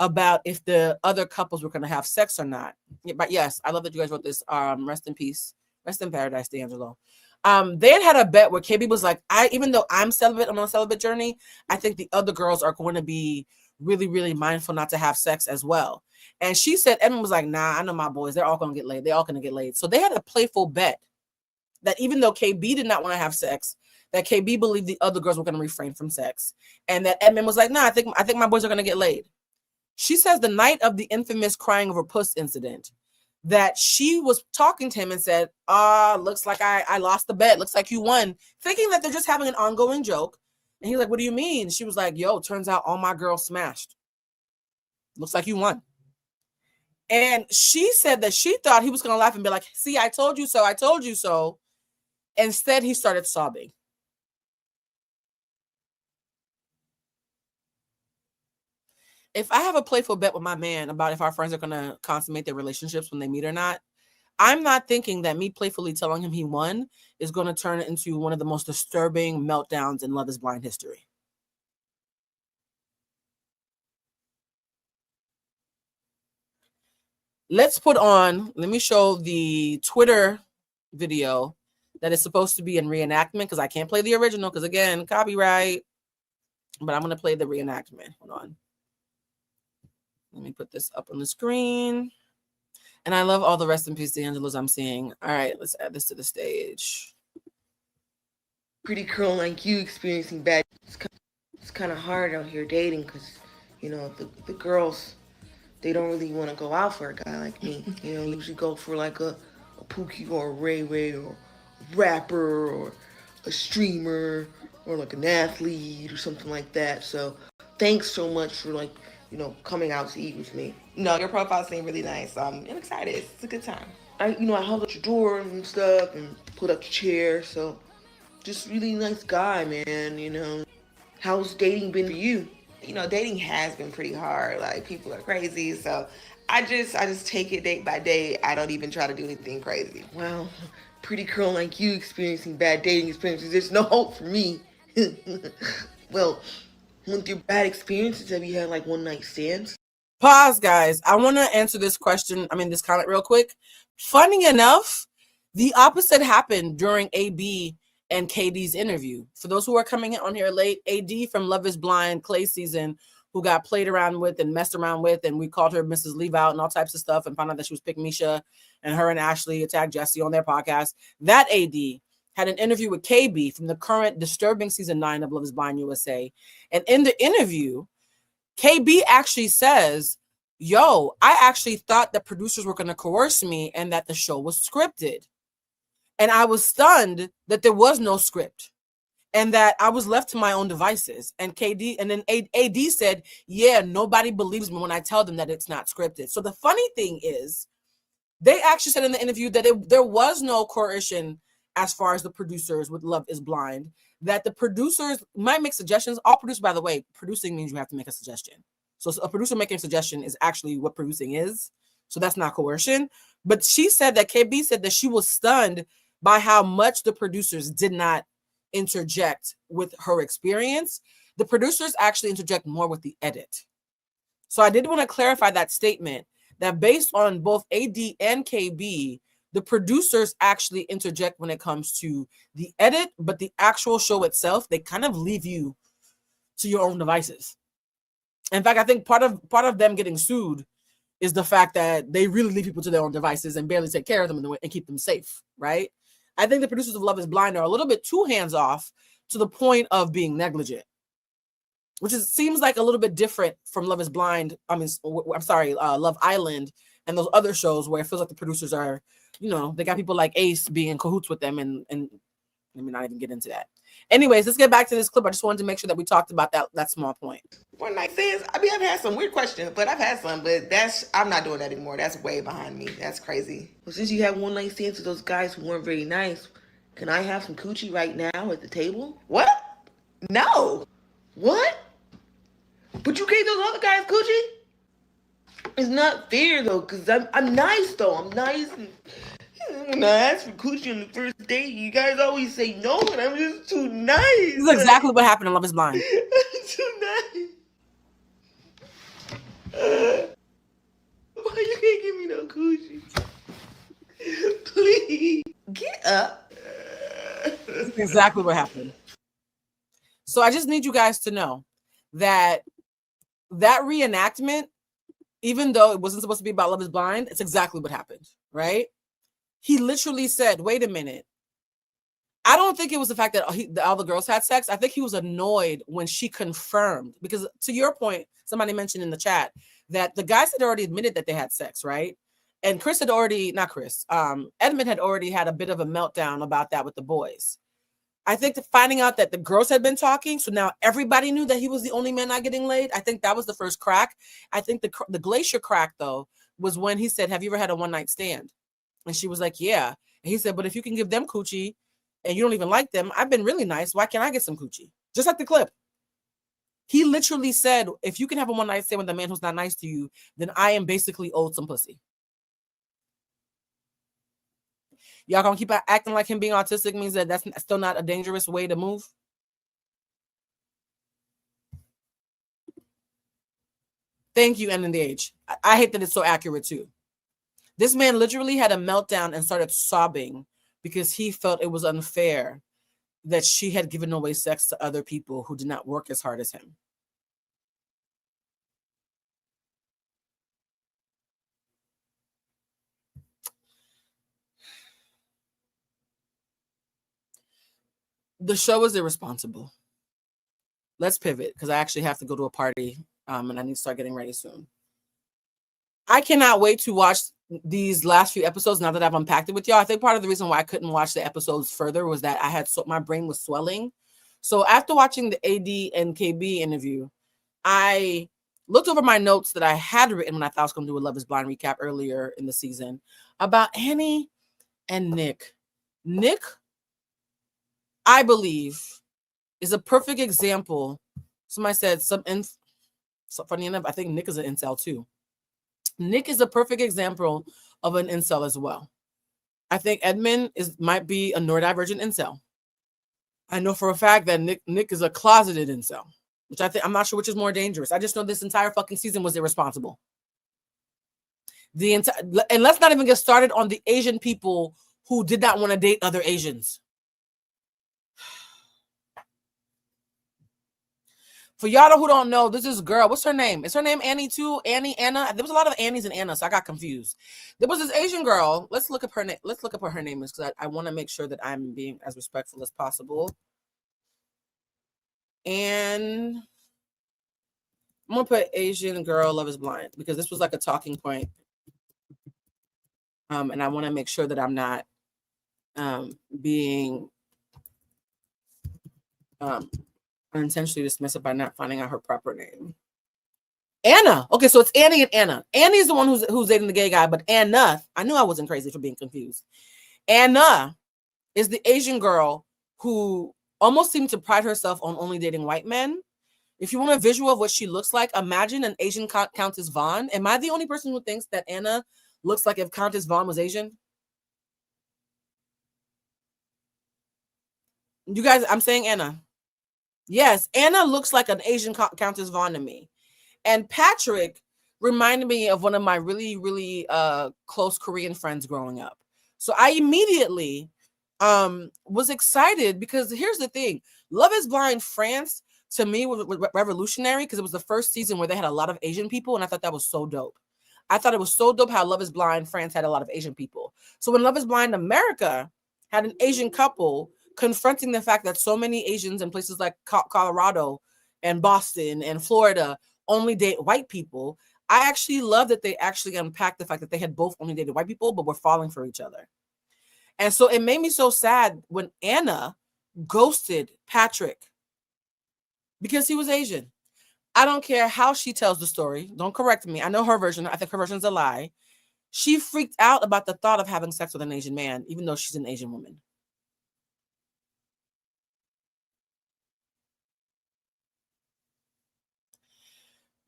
about if the other couples were going to have sex or not. Yeah, but yes, I love that you guys wrote this. Rest in peace. Rest in paradise, D'Angelo. They had a bet where KB was like, even though I'm celibate, I'm on a celibate journey, I think the other girls are going to be really, really mindful not to have sex as well. And she said, Edmund was like, nah, I know my boys. They're all going to get laid. They're all going to get laid. So they had a playful bet that even though KB did not want to have sex, that KB believed the other girls were going to refrain from sex. And that Edmund was like, nah, I think my boys are going to get laid. She says the night of the infamous crying over puss incident that she was talking to him and said, looks like I lost the bet. Looks like you won, thinking that they're just having an ongoing joke. And he's like, what do you mean? She was like, yo, turns out all my girls smashed. Looks like you won. And she said that she thought he was going to laugh and be like, see, I told you so. I told you so. Instead, he started sobbing. if I have a playful bet with my man about if our friends are going to consummate their relationships when they meet or not, I'm not thinking that me playfully telling him he won is going to turn into one of the most disturbing meltdowns in Love is Blind history. Let's put on, let me show the Twitter video that is supposed to be in reenactment, because I can't play the original because, again, copyright. But I'm going to play the reenactment. Hold on. Let me put this up on the screen. And I love all the rest in peace D'Angelos I'm seeing. All right, let's add this to the stage. Pretty girl like you experiencing bad. It's kind of hard out here dating because, you know, the girls, they don't really want to go out for a guy like me. You know, usually go for like a Pookie or a Ray Ray or a rapper or a streamer or like an athlete or something like that. So thanks so much for, like, you know, coming out to eat with me. No, your profile seemed really nice. I'm excited. It's a good time. I held up your door and stuff and put up the chair. So just really nice guy, man. You know, how's dating been for you? You know, dating has been pretty hard. Like, people are crazy. So I just take it day by day. I don't even try to do anything crazy. Well, pretty girl like you experiencing bad dating experiences, there's no hope for me. Well, with your bad experiences, have you had like one night stands? Pause, guys. I want to answer this question. This comment real quick. Funny enough, the opposite happened during AB and KD's interview. For those who are coming on here late, AD from Love is Blind Clay season, who got played around with and messed around with, and we called her Mrs. Leave Out and all types of stuff, and found out that she was picking Misha, and her and Ashley attacked Jesse on their podcast. That AD had an interview with KB from the current disturbing season 9 of Love is Blind USA. And in the interview, KB actually says, yo, I actually thought that producers were going to coerce me and that the show was scripted. And I was stunned that there was no script and that I was left to my own devices. And then AD said, yeah, nobody believes me when I tell them that it's not scripted. So the funny thing is, they actually said in the interview that there was no coercion as far as the producers with Love is Blind, that the producers might make suggestions. All producers, by the way, producing means you have to make a suggestion. So a producer making a suggestion is actually what producing is. So that's not coercion. But she said that KB said that she was stunned by how much the producers did not interject with her experience. The producers actually interject more with the edit. So I did want to clarify that statement, that based on both AD and KB, the producers actually interject when it comes to the edit, but the actual show itself, they kind of leave you to your own devices. In fact, I think part of them getting sued is the fact that they really leave people to their own devices and barely take care of them and keep them safe, right? I think the producers of Love is Blind are a little bit too hands-off to the point of being negligent, which seems like a little bit different from Love is Blind. Love Island and those other shows where it feels like the producers are, they got people like Ace being in cahoots with them, and let me not even get into that. Anyways, let's get back to this clip. I just wanted to make sure that we talked about that small point. One night stands. I've had some weird questions, but I've had some, but I'm not doing that anymore. That's way behind me. That's crazy. Well, since you had one night stands with those guys who weren't very nice, can I have some coochie right now at the table? What? No. What? But you gave those other guys coochie? It's not fair though, because I'm nice though. I'm nice. And when I ask for coochie on the first date, you guys always say no, and I'm just too nice. This is exactly what happened in Love is Blind. Too nice. Why you can't give me no coochie? Please get up. This is exactly what happened. So I just need you guys to know that reenactment, even though it wasn't supposed to be about Love is Blind, it's exactly what happened, right? He literally said, wait a minute. I don't think it was the fact that all the girls had sex. I think he was annoyed when she confirmed, because to your point, somebody mentioned in the chat that the guys had already admitted that they had sex, right? And Edmund had already had a bit of a meltdown about that with the boys. I think finding out that the girls had been talking, so now everybody knew that he was the only man not getting laid. I think that was the first crack. I think the glacier crack, though, was when he said, have you ever had a one-night stand? And she was like, yeah. And he said, but if you can give them coochie and you don't even like them, I've been really nice. Why can't I get some coochie? Just like the clip. He literally said, if you can have a one-night stand with a man who's not nice to you, then I am basically owed some pussy. Y'all gonna keep acting like him being autistic means that that's still not a dangerous way to move? Thank you, End in the Age. I hate that it's so accurate too. This man literally had a meltdown and started sobbing because he felt it was unfair that she had given away sex to other people who did not work as hard as him. The show is irresponsible. Let's pivot because I actually have to go to a party and I need to start getting ready soon. I cannot wait to watch these last few episodes now that I've unpacked it with y'all. I think part of the reason why I couldn't watch the episodes further was that I had my brain was swelling. So after watching the AD and KB interview, I looked over my notes that I had written when I thought I was going to do a Love is Blind recap earlier in the season about Annie and Nick. Nick, I believe, is a perfect example. Somebody said so funny enough, I think Nick is an incel too. Nick is a perfect example of an incel as well. I think Edmund might be a neurodivergent incel. I know for a fact that Nick is a closeted incel, which I'm not sure which is more dangerous. I just know this entire fucking season was irresponsible. And let's not even get started on the Asian people who did not want to date other Asians. For y'all who don't know, this is girl. What's her name? Is her name Annie too? Anna? There was a lot of Annies and Anna, so I got confused. There was this Asian girl. Let's look up her name. Let's look up what her name is because I want to make sure that I'm being as respectful as possible. And I'm gonna put Asian girl Love is Blind because this was like a talking point. And I want to make sure that I'm not being unintentionally dismissive by not finding out her proper name. Anna. Okay, so it's Annie and Anna. Annie is the one who's dating the gay guy, but Anna, I knew I wasn't crazy for being confused. Anna is the Asian girl who almost seemed to pride herself on only dating white men. If you want a visual of what she looks like, imagine an Asian Countess Vaughn. Am I the only person who thinks that Anna looks like if Countess Vaughn was Asian? You guys, I'm saying Anna. Yes, Anna looks like an Asian Countess Vaughn to me. And Patrick reminded me of one of my really, really close Korean friends growing up. So I immediately was excited because here's the thing. Love is Blind France, to me, was revolutionary because it was the first season where they had a lot of Asian people, and I thought that was so dope. I thought it was so dope how Love is Blind France had a lot of Asian people. So when Love is Blind America had an Asian couple confronting the fact that so many Asians in places like Colorado and Boston and Florida only date white people, I actually love that they actually unpacked the fact that they had both only dated white people, but were falling for each other. And so it made me so sad when Anna ghosted Patrick because he was Asian. I don't care how she tells the story. Don't correct me. I know her version. I think her version's a lie. She freaked out about the thought of having sex with an Asian man, even though she's an Asian woman.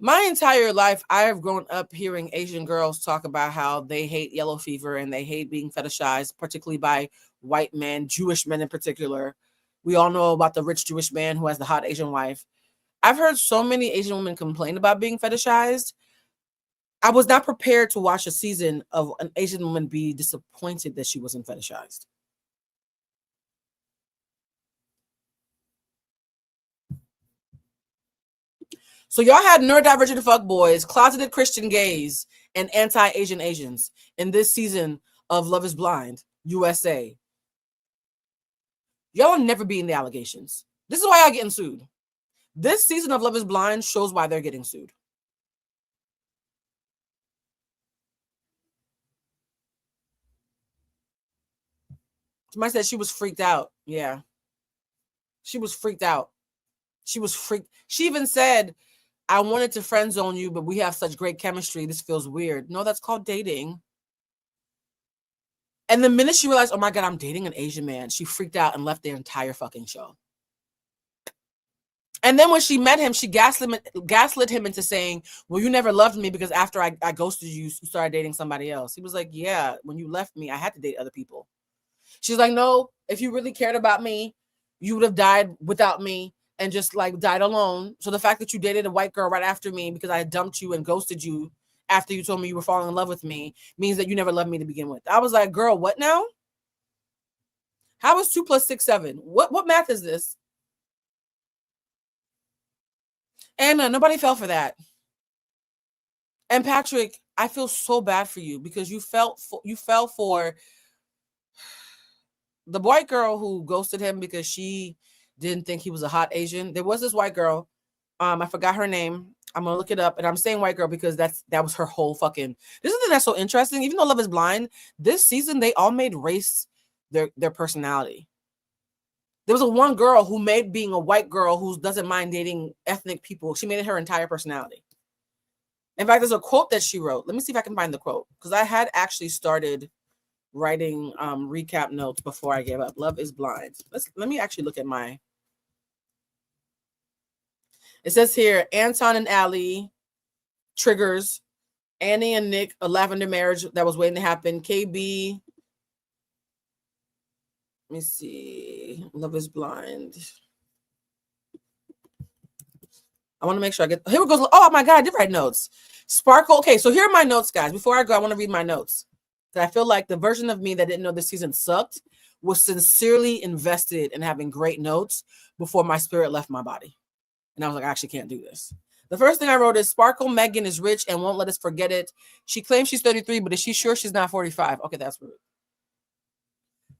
My entire life, I have grown up hearing Asian girls talk about how they hate yellow fever and they hate being fetishized, particularly by white men, Jewish men in particular. We all know about the rich Jewish man who has the hot Asian wife. I've heard so many Asian women complain about being fetishized. I was not prepared to watch a season of an Asian woman be disappointed that she wasn't fetishized. So y'all had neurodivergent fuckboys, closeted Christian gays, and anti-Asian Asians in this season of Love is Blind, USA. Y'all will never be in the allegations. This is why y'all getting sued. This season of Love is Blind shows why they're getting sued. Somebody said she was freaked out. Yeah. She was freaked out. She was freaked. She even said, I wanted to friend zone you, but we have such great chemistry. This feels weird. No, that's called dating. And the minute she realized, oh my God, I'm dating an Asian man, she freaked out and left the entire fucking show. And then when she met him, she gaslit him into saying, well, you never loved me because after I ghosted you, you started dating somebody else. He was like, yeah, when you left me, I had to date other people. She's like, no, if you really cared about me, you would have died without me and just like died alone. So the fact that you dated a white girl right after me because I dumped you and ghosted you after you told me you were falling in love with me means that you never loved me to begin with. I was like, girl, what now? How is 2 + 6 7? What math is this? Anna, nobody fell for that. And Patrick, I feel so bad for you because you fell for the white girl who ghosted him because she didn't think he was a hot Asian. There was this white girl. I forgot her name. I'm gonna look it up, and I'm saying white girl because that was her whole fucking. This is the thing that's so interesting. Even though Love is Blind, this season they all made race their personality. There was a one girl who made being a white girl who doesn't mind dating ethnic people. She made it her entire personality. In fact, there's a quote that she wrote. Let me see if I can find the quote because I had actually started writing recap notes before I gave up. Love is Blind. Let me actually look at my. It says here, Anton and Allie, triggers, Annie and Nick, a lavender marriage that was waiting to happen. KB, let me see, Love is Blind. I want to make sure I get, here it goes. Oh my God, I did write notes. Sparkle. Okay, so here are my notes, guys. Before I go, I want to read my notes. I feel like the version of me that didn't know this season sucked was sincerely invested in having great notes before my spirit left my body. And I was like, I actually can't do this. The first thing I wrote is Sparkle Megan is rich and won't let us forget it. She claims she's 33, but is she sure she's not 45? Okay, that's rude.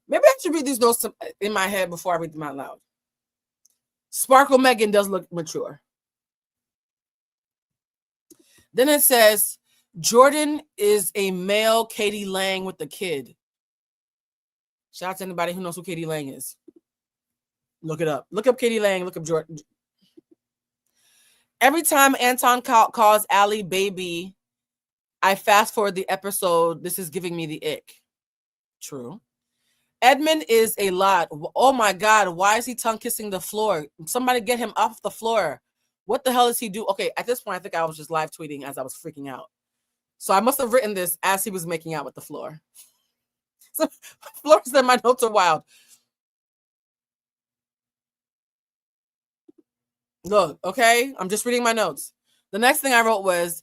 Maybe I should read these notes in my head before I read them out loud. Sparkle Megan does look mature. Then it says, Jordan is a male Katie Lang with a kid. Shout out to anybody who knows who Katie Lang is. Look it up. Look up Katie Lang. Look up Jordan. Every time Anton calls Allie baby, I fast forward the episode. This is giving me the ick. True. Edmund is a lot. Oh my God. Why is he tongue kissing the floor? Somebody get him off the floor. What the hell does he do? Okay, at this point, I think I was just live tweeting as I was freaking out. So I must have written this as he was making out with the floor. So Flora said my notes are wild. Look, okay, I'm just reading my notes. The next thing I wrote was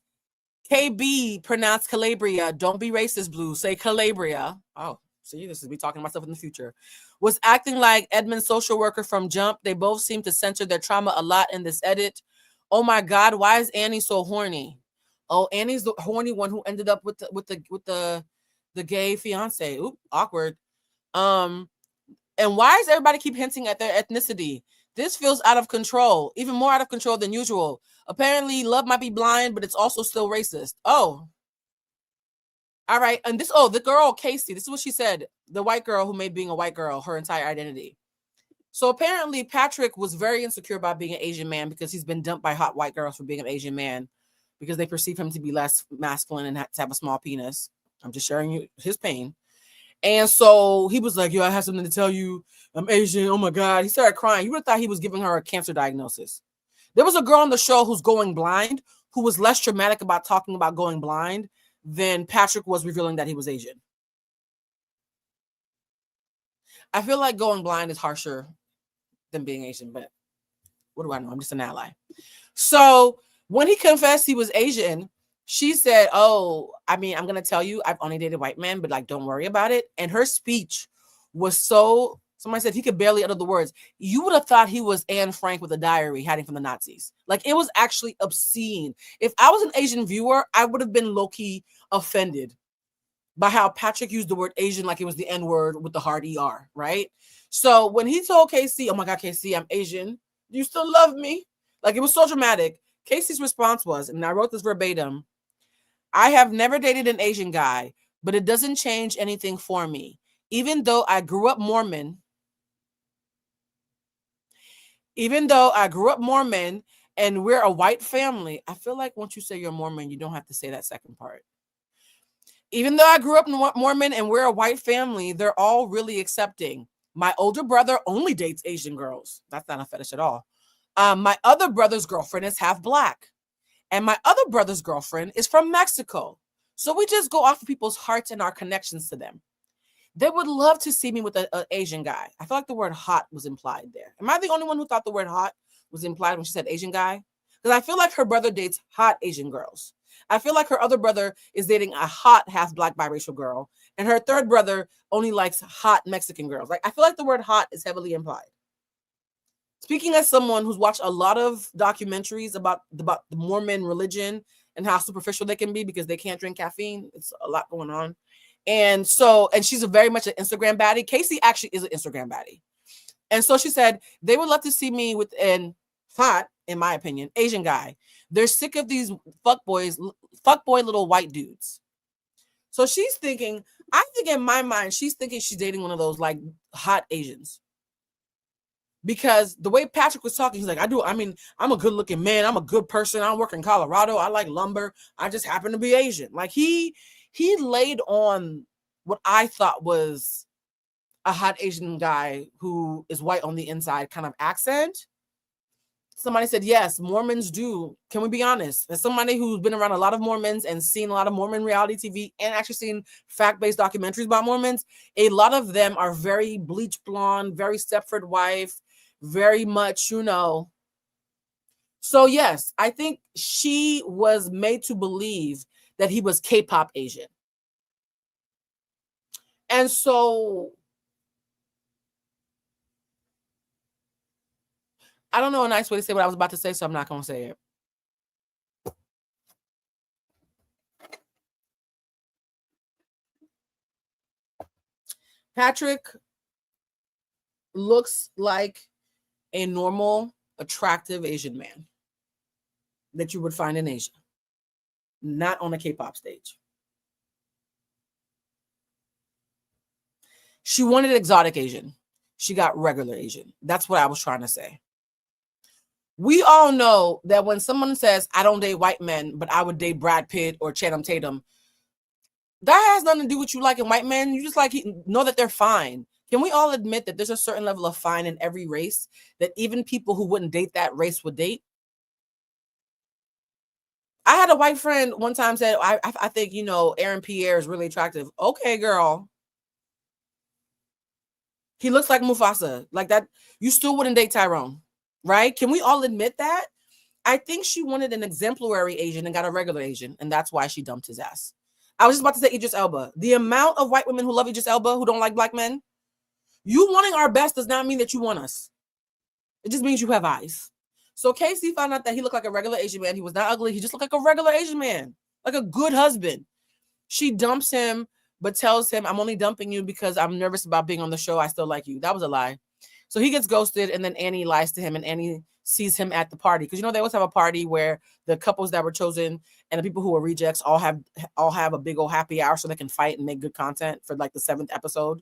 KB pronounced Calabria. Don't be racist, Blue. Say Calabria. Oh, see, this is me talking to myself in the future. Was acting like Edmund's social worker from Jump. They both seem to censor their trauma a lot in this edit. Oh my God, why is Annie so horny? Oh, Annie's the horny one who ended up with the gay fiance. Oop, awkward. And why does everybody keep hinting at their ethnicity? This feels out of control, even more out of control than usual. Apparently, love might be blind, but it's also still racist. Oh. All right. And this, the girl, Casey, this is what she said. The white girl who made being a white girl her entire identity. So apparently, Patrick was very insecure about being an Asian man because he's been dumped by hot white girls for being an Asian man because they perceive him to be less masculine and to have a small penis. I'm just sharing you his pain. And so he was like, yo, I have something to tell you. I'm Asian. Oh my God. He started crying. You would have thought he was giving her a cancer diagnosis. There was a girl on the show who's going blind who was less dramatic about talking about going blind than Patrick was revealing that he was Asian. I feel like going blind is harsher than being Asian, but what do I know? I'm just an ally. So when he confessed he was Asian, she said, oh, I mean, I'm going to tell you, I've only dated white men, but like, don't worry about it. And her speech was so, somebody said he could barely utter the words. You would have thought he was Anne Frank with a diary hiding from the Nazis. Like, it was actually obscene. If I was an Asian viewer, I would have been low-key offended by how Patrick used the word Asian like it was the N-word with the hard ER, right? So when he told Casey, oh my God, Casey, I'm Asian. Do you still love me? Like, it was so dramatic. Casey's response was, and I wrote this verbatim, I have never dated an Asian guy, but it doesn't change anything for me. Even though I grew up Mormon, and we're a white family, I feel like once you say you're Mormon, you don't have to say that second part. Even though I grew up Mormon and we're a white family, they're all really accepting. My older brother only dates Asian girls. That's not a fetish at all. My other brother's girlfriend is half black. And my other brother's girlfriend is from Mexico. So we just go off of people's hearts and our connections to them. They would love to see me with an Asian guy. I feel like the word hot was implied there. Am I the only one who thought the word hot was implied when she said Asian guy? Because I feel like her brother dates hot Asian girls. I feel like her other brother is dating a hot half black biracial girl. And her third brother only likes hot Mexican girls. Like, I feel like the word hot is heavily implied. Speaking as someone who's watched a lot of documentaries about the Mormon religion and how superficial they can be because they can't drink caffeine. It's a lot going on. And she's very much an Instagram baddie. Casey actually is an Instagram baddie. And so she said, they would love to see me with an hot, in my opinion, Asian guy. They're sick of these fuckboy little white dudes. So she's thinking, I think in my mind, she's thinking she's dating one of those like hot Asians. Because the way Patrick was talking, he's like, I'm a good looking man. I'm a good person. I work in Colorado. I like lumber. I just happen to be Asian. Like he laid on what I thought was a hot Asian guy who is white on the inside kind of accent. Somebody said, yes, Mormons do. Can we be honest? As somebody who's been around a lot of Mormons and seen a lot of Mormon reality TV and actually seen fact-based documentaries about Mormons, a lot of them are very bleach blonde, very Stepford wife, very much, So yes, I think she was made to believe that he was K-pop Asian. And so I don't know a nice way to say what I was about to say, so I'm not going to say it. Patrick looks like a normal, attractive Asian man that you would find in Asia, not on a K-pop stage. She wanted exotic Asian. She got regular Asian. That's what I was trying to say. We all know that when someone says, I don't date white men, but I would date Brad Pitt or Channing Tatum, that has nothing to do with you liking white men. You just know that they're fine. Can we all admit that there's a certain level of fine in every race that even people who wouldn't date that race would date? I had a white friend one time said, I think, Aaron Pierre is really attractive. Okay, girl. He looks like Mufasa. Like that. You still wouldn't date Tyrone, right? Can we all admit that? I think she wanted an exemplary Asian and got a regular Asian, and that's why she dumped his ass. I was just about to say Idris Elba. The amount of white women who love Idris Elba who don't like black men, you wanting our best does not mean that you want us. It just means you have eyes. So Casey found out that he looked like a regular Asian man. He was not ugly. He just looked like a regular Asian man, like a good husband. She dumps him, but tells him, I'm only dumping you because I'm nervous about being on the show. I still like you. That was a lie. So he gets ghosted, and then Annie lies to him, and Annie sees him at the party. Because, they always have a party where the couples that were chosen and the people who were rejects all have a big old happy hour so they can fight and make good content for like the 7th episode.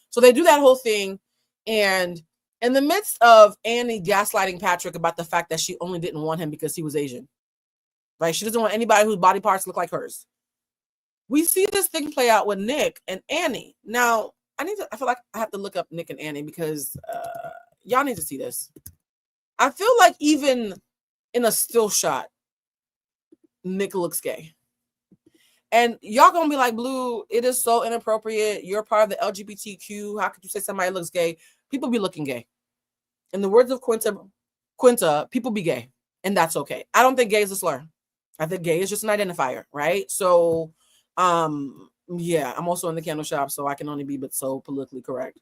So they do that whole thing. And in the midst of Annie gaslighting Patrick about the fact that she only didn't want him because he was Asian, right? She doesn't want anybody whose body parts look like hers. We see this thing play out with Nick and Annie. Now, I feel like I have to look up Nick and Annie because y'all need to see this. I feel like even in a still shot, Nick looks gay. And y'all gonna be like, Blue, it is so inappropriate. You're part of the LGBTQ. How could you say somebody looks gay? People be looking gay. In the words of Quinta, people be gay. And that's okay. I don't think gay is a slur. I think gay is just an identifier, right? So, yeah, I'm also in the candle shop, so I can only be but so politically correct.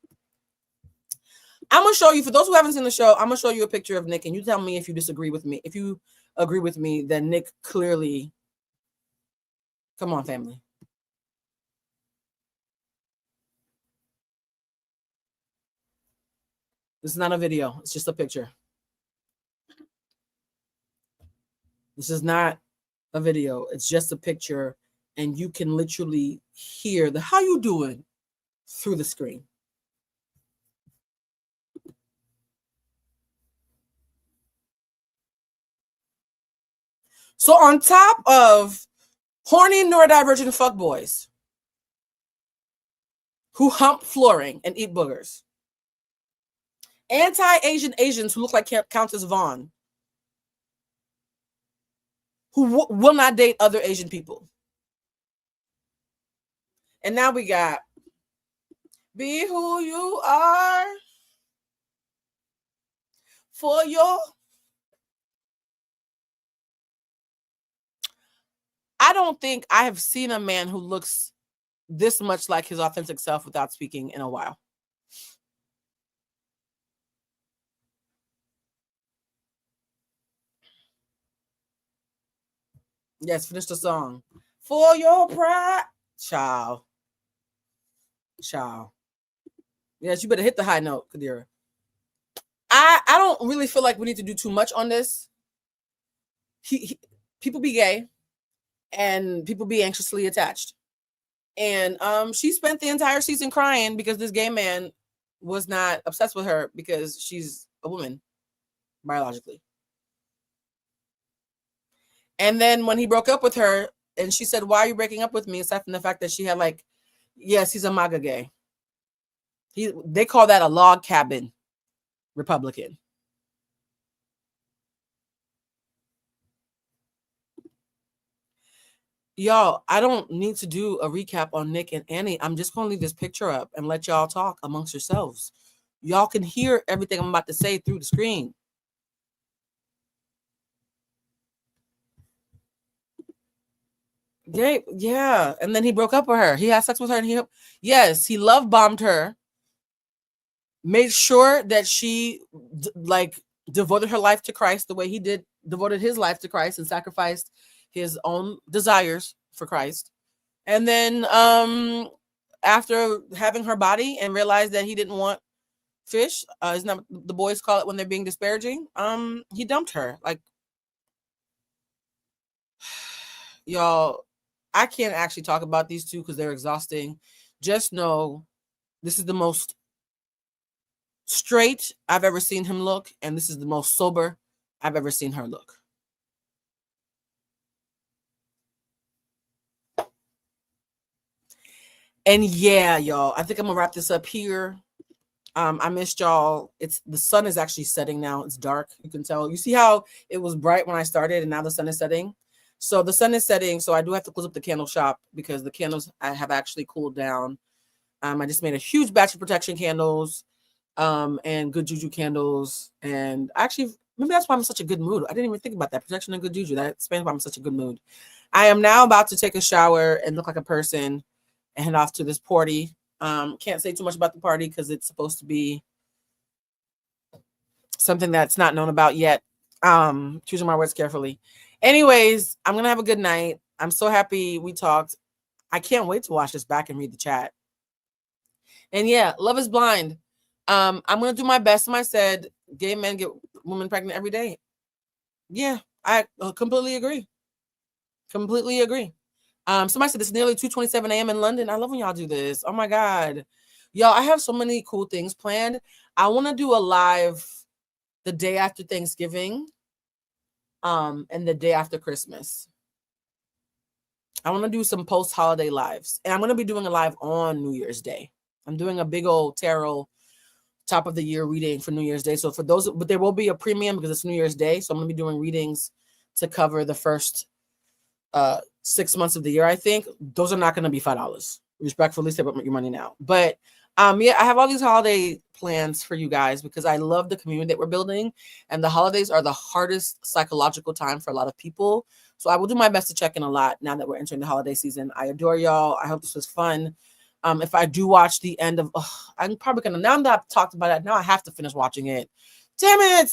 I'm going to show you, for those who haven't seen the show, I'm going to show you a picture of Nick, and you tell me if you disagree with me. If you agree with me, then Nick clearly... Come on, family. This is not a video. It's just a picture. This is not a video. It's just a picture, and you can literally hear the "how you doing" through the screen. So on top of horny neurodivergent fuckboys who hump flooring and eat boogers, anti-Asian Asians who look like Countess Vaughn who will not date other Asian people. And now we got be who you are for your. I don't think I have seen a man who looks this much like his authentic self without speaking in a while. Yes, finish the song. For your pride. Child. Yes, you better hit the high note, Kadira. I don't really feel like we need to do too much on this. People be gay and people be anxiously attached. And she spent the entire season crying because this gay man was not obsessed with her because she's a woman biologically. And then when he broke up with her and she said, why are you breaking up with me? Aside from the fact that she had like, yes, he's a MAGA gay. They call that a log cabin Republican. Y'all, I don't need to do a recap on Nick and Annie. I'm just going to leave this picture up and let y'all talk amongst yourselves. Y'all can hear everything I'm about to say through the screen. Yeah. And then he broke up with her. He had sex with her and he love bombed her. Made sure that she devoted her life to Christ the way he devoted his life to Christ and sacrificed his own desires for Christ. And then after having her body and realized that he didn't want fish, isn't that what the boys call it when they're being disparaging? He dumped her. Like, y'all, I can't actually talk about these two because they're exhausting. Just know this is the most straight I've ever seen him look, and this is the most sober I've ever seen her look. And yeah, y'all, I think I'm gonna wrap this up here. I missed y'all. The sun is actually setting now. It's dark. You can tell. You see how it was bright when I started and now the sun is setting? So the sun is setting, so I do have to close up the candle shop because the candles I have actually cooled down. I just made a huge batch of protection candles and good juju candles. And actually, maybe that's why I'm in such a good mood. I didn't even think about that. Protection and good juju. That explains why I'm in such a good mood. I am now about to take a shower and look like a person and head off to this party. Can't say too much about the party because it's supposed to be something that's not known about yet. Choosing my words carefully. Anyways, I'm going to have a good night. I'm so happy we talked. I can't wait to watch this back and read the chat. And yeah, love is blind. I'm going to do my best. Somebody said gay men get women pregnant every day. Yeah, I completely agree. Somebody said it's nearly 2:27 a.m. in London. I love when y'all do this. Oh my God. Y'all, I have so many cool things planned. I want to do a live the day after Thanksgiving and the day after Christmas. I want to do some post-holiday lives. And I'm going to be doing a live on New Year's Day. I'm doing a big old tarot top of the year reading for New Year's Day. So for those, but there will be a premium because it's New Year's Day. So I'm going to be doing readings to cover the first 6 months of the year. I think those are not going to be $5. Respectfully, save up your money now. But yeah, I have all these holiday plans for you guys because I love the community that we're building, and the holidays are the hardest psychological time for a lot of people. So I will do my best to check in a lot now that we're entering the holiday season. I adore y'all. I hope this was fun. If I do watch the end of, I'm probably gonna, now that I've talked about it, now I have to finish watching it. Damn it!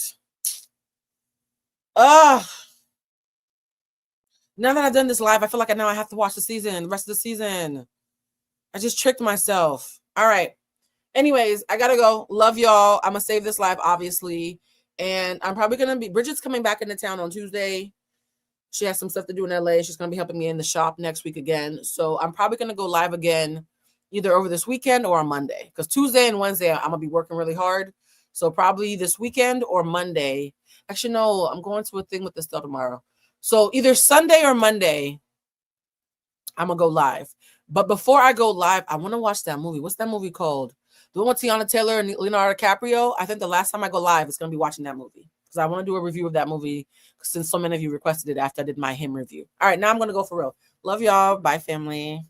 Now that I've done this live, I feel like I have to watch the rest of the season. I just tricked myself. All right. Anyways, I gotta go. Love y'all. I'm gonna save this live, obviously. And I'm probably gonna be, Bridget's coming back into town on Tuesday. She has some stuff to do in LA. She's gonna be helping me in the shop next week again. So I'm probably gonna go live again either over this weekend or on Monday. Because Tuesday and Wednesday, I'm gonna be working really hard. So probably this weekend or Monday. Actually, no, I'm going to a thing with Estelle tomorrow. So either Sunday or Monday, I'm gonna go live. But before I go live, I want to watch that movie. What's that movie called? The one with Tiana Taylor and Leonardo DiCaprio. I think the last time I go live, it's gonna be watching that movie. because I want to do a review of that movie since so many of you requested it after I did my him review. All right, now I'm going to go for real. Love y'all. Bye, family.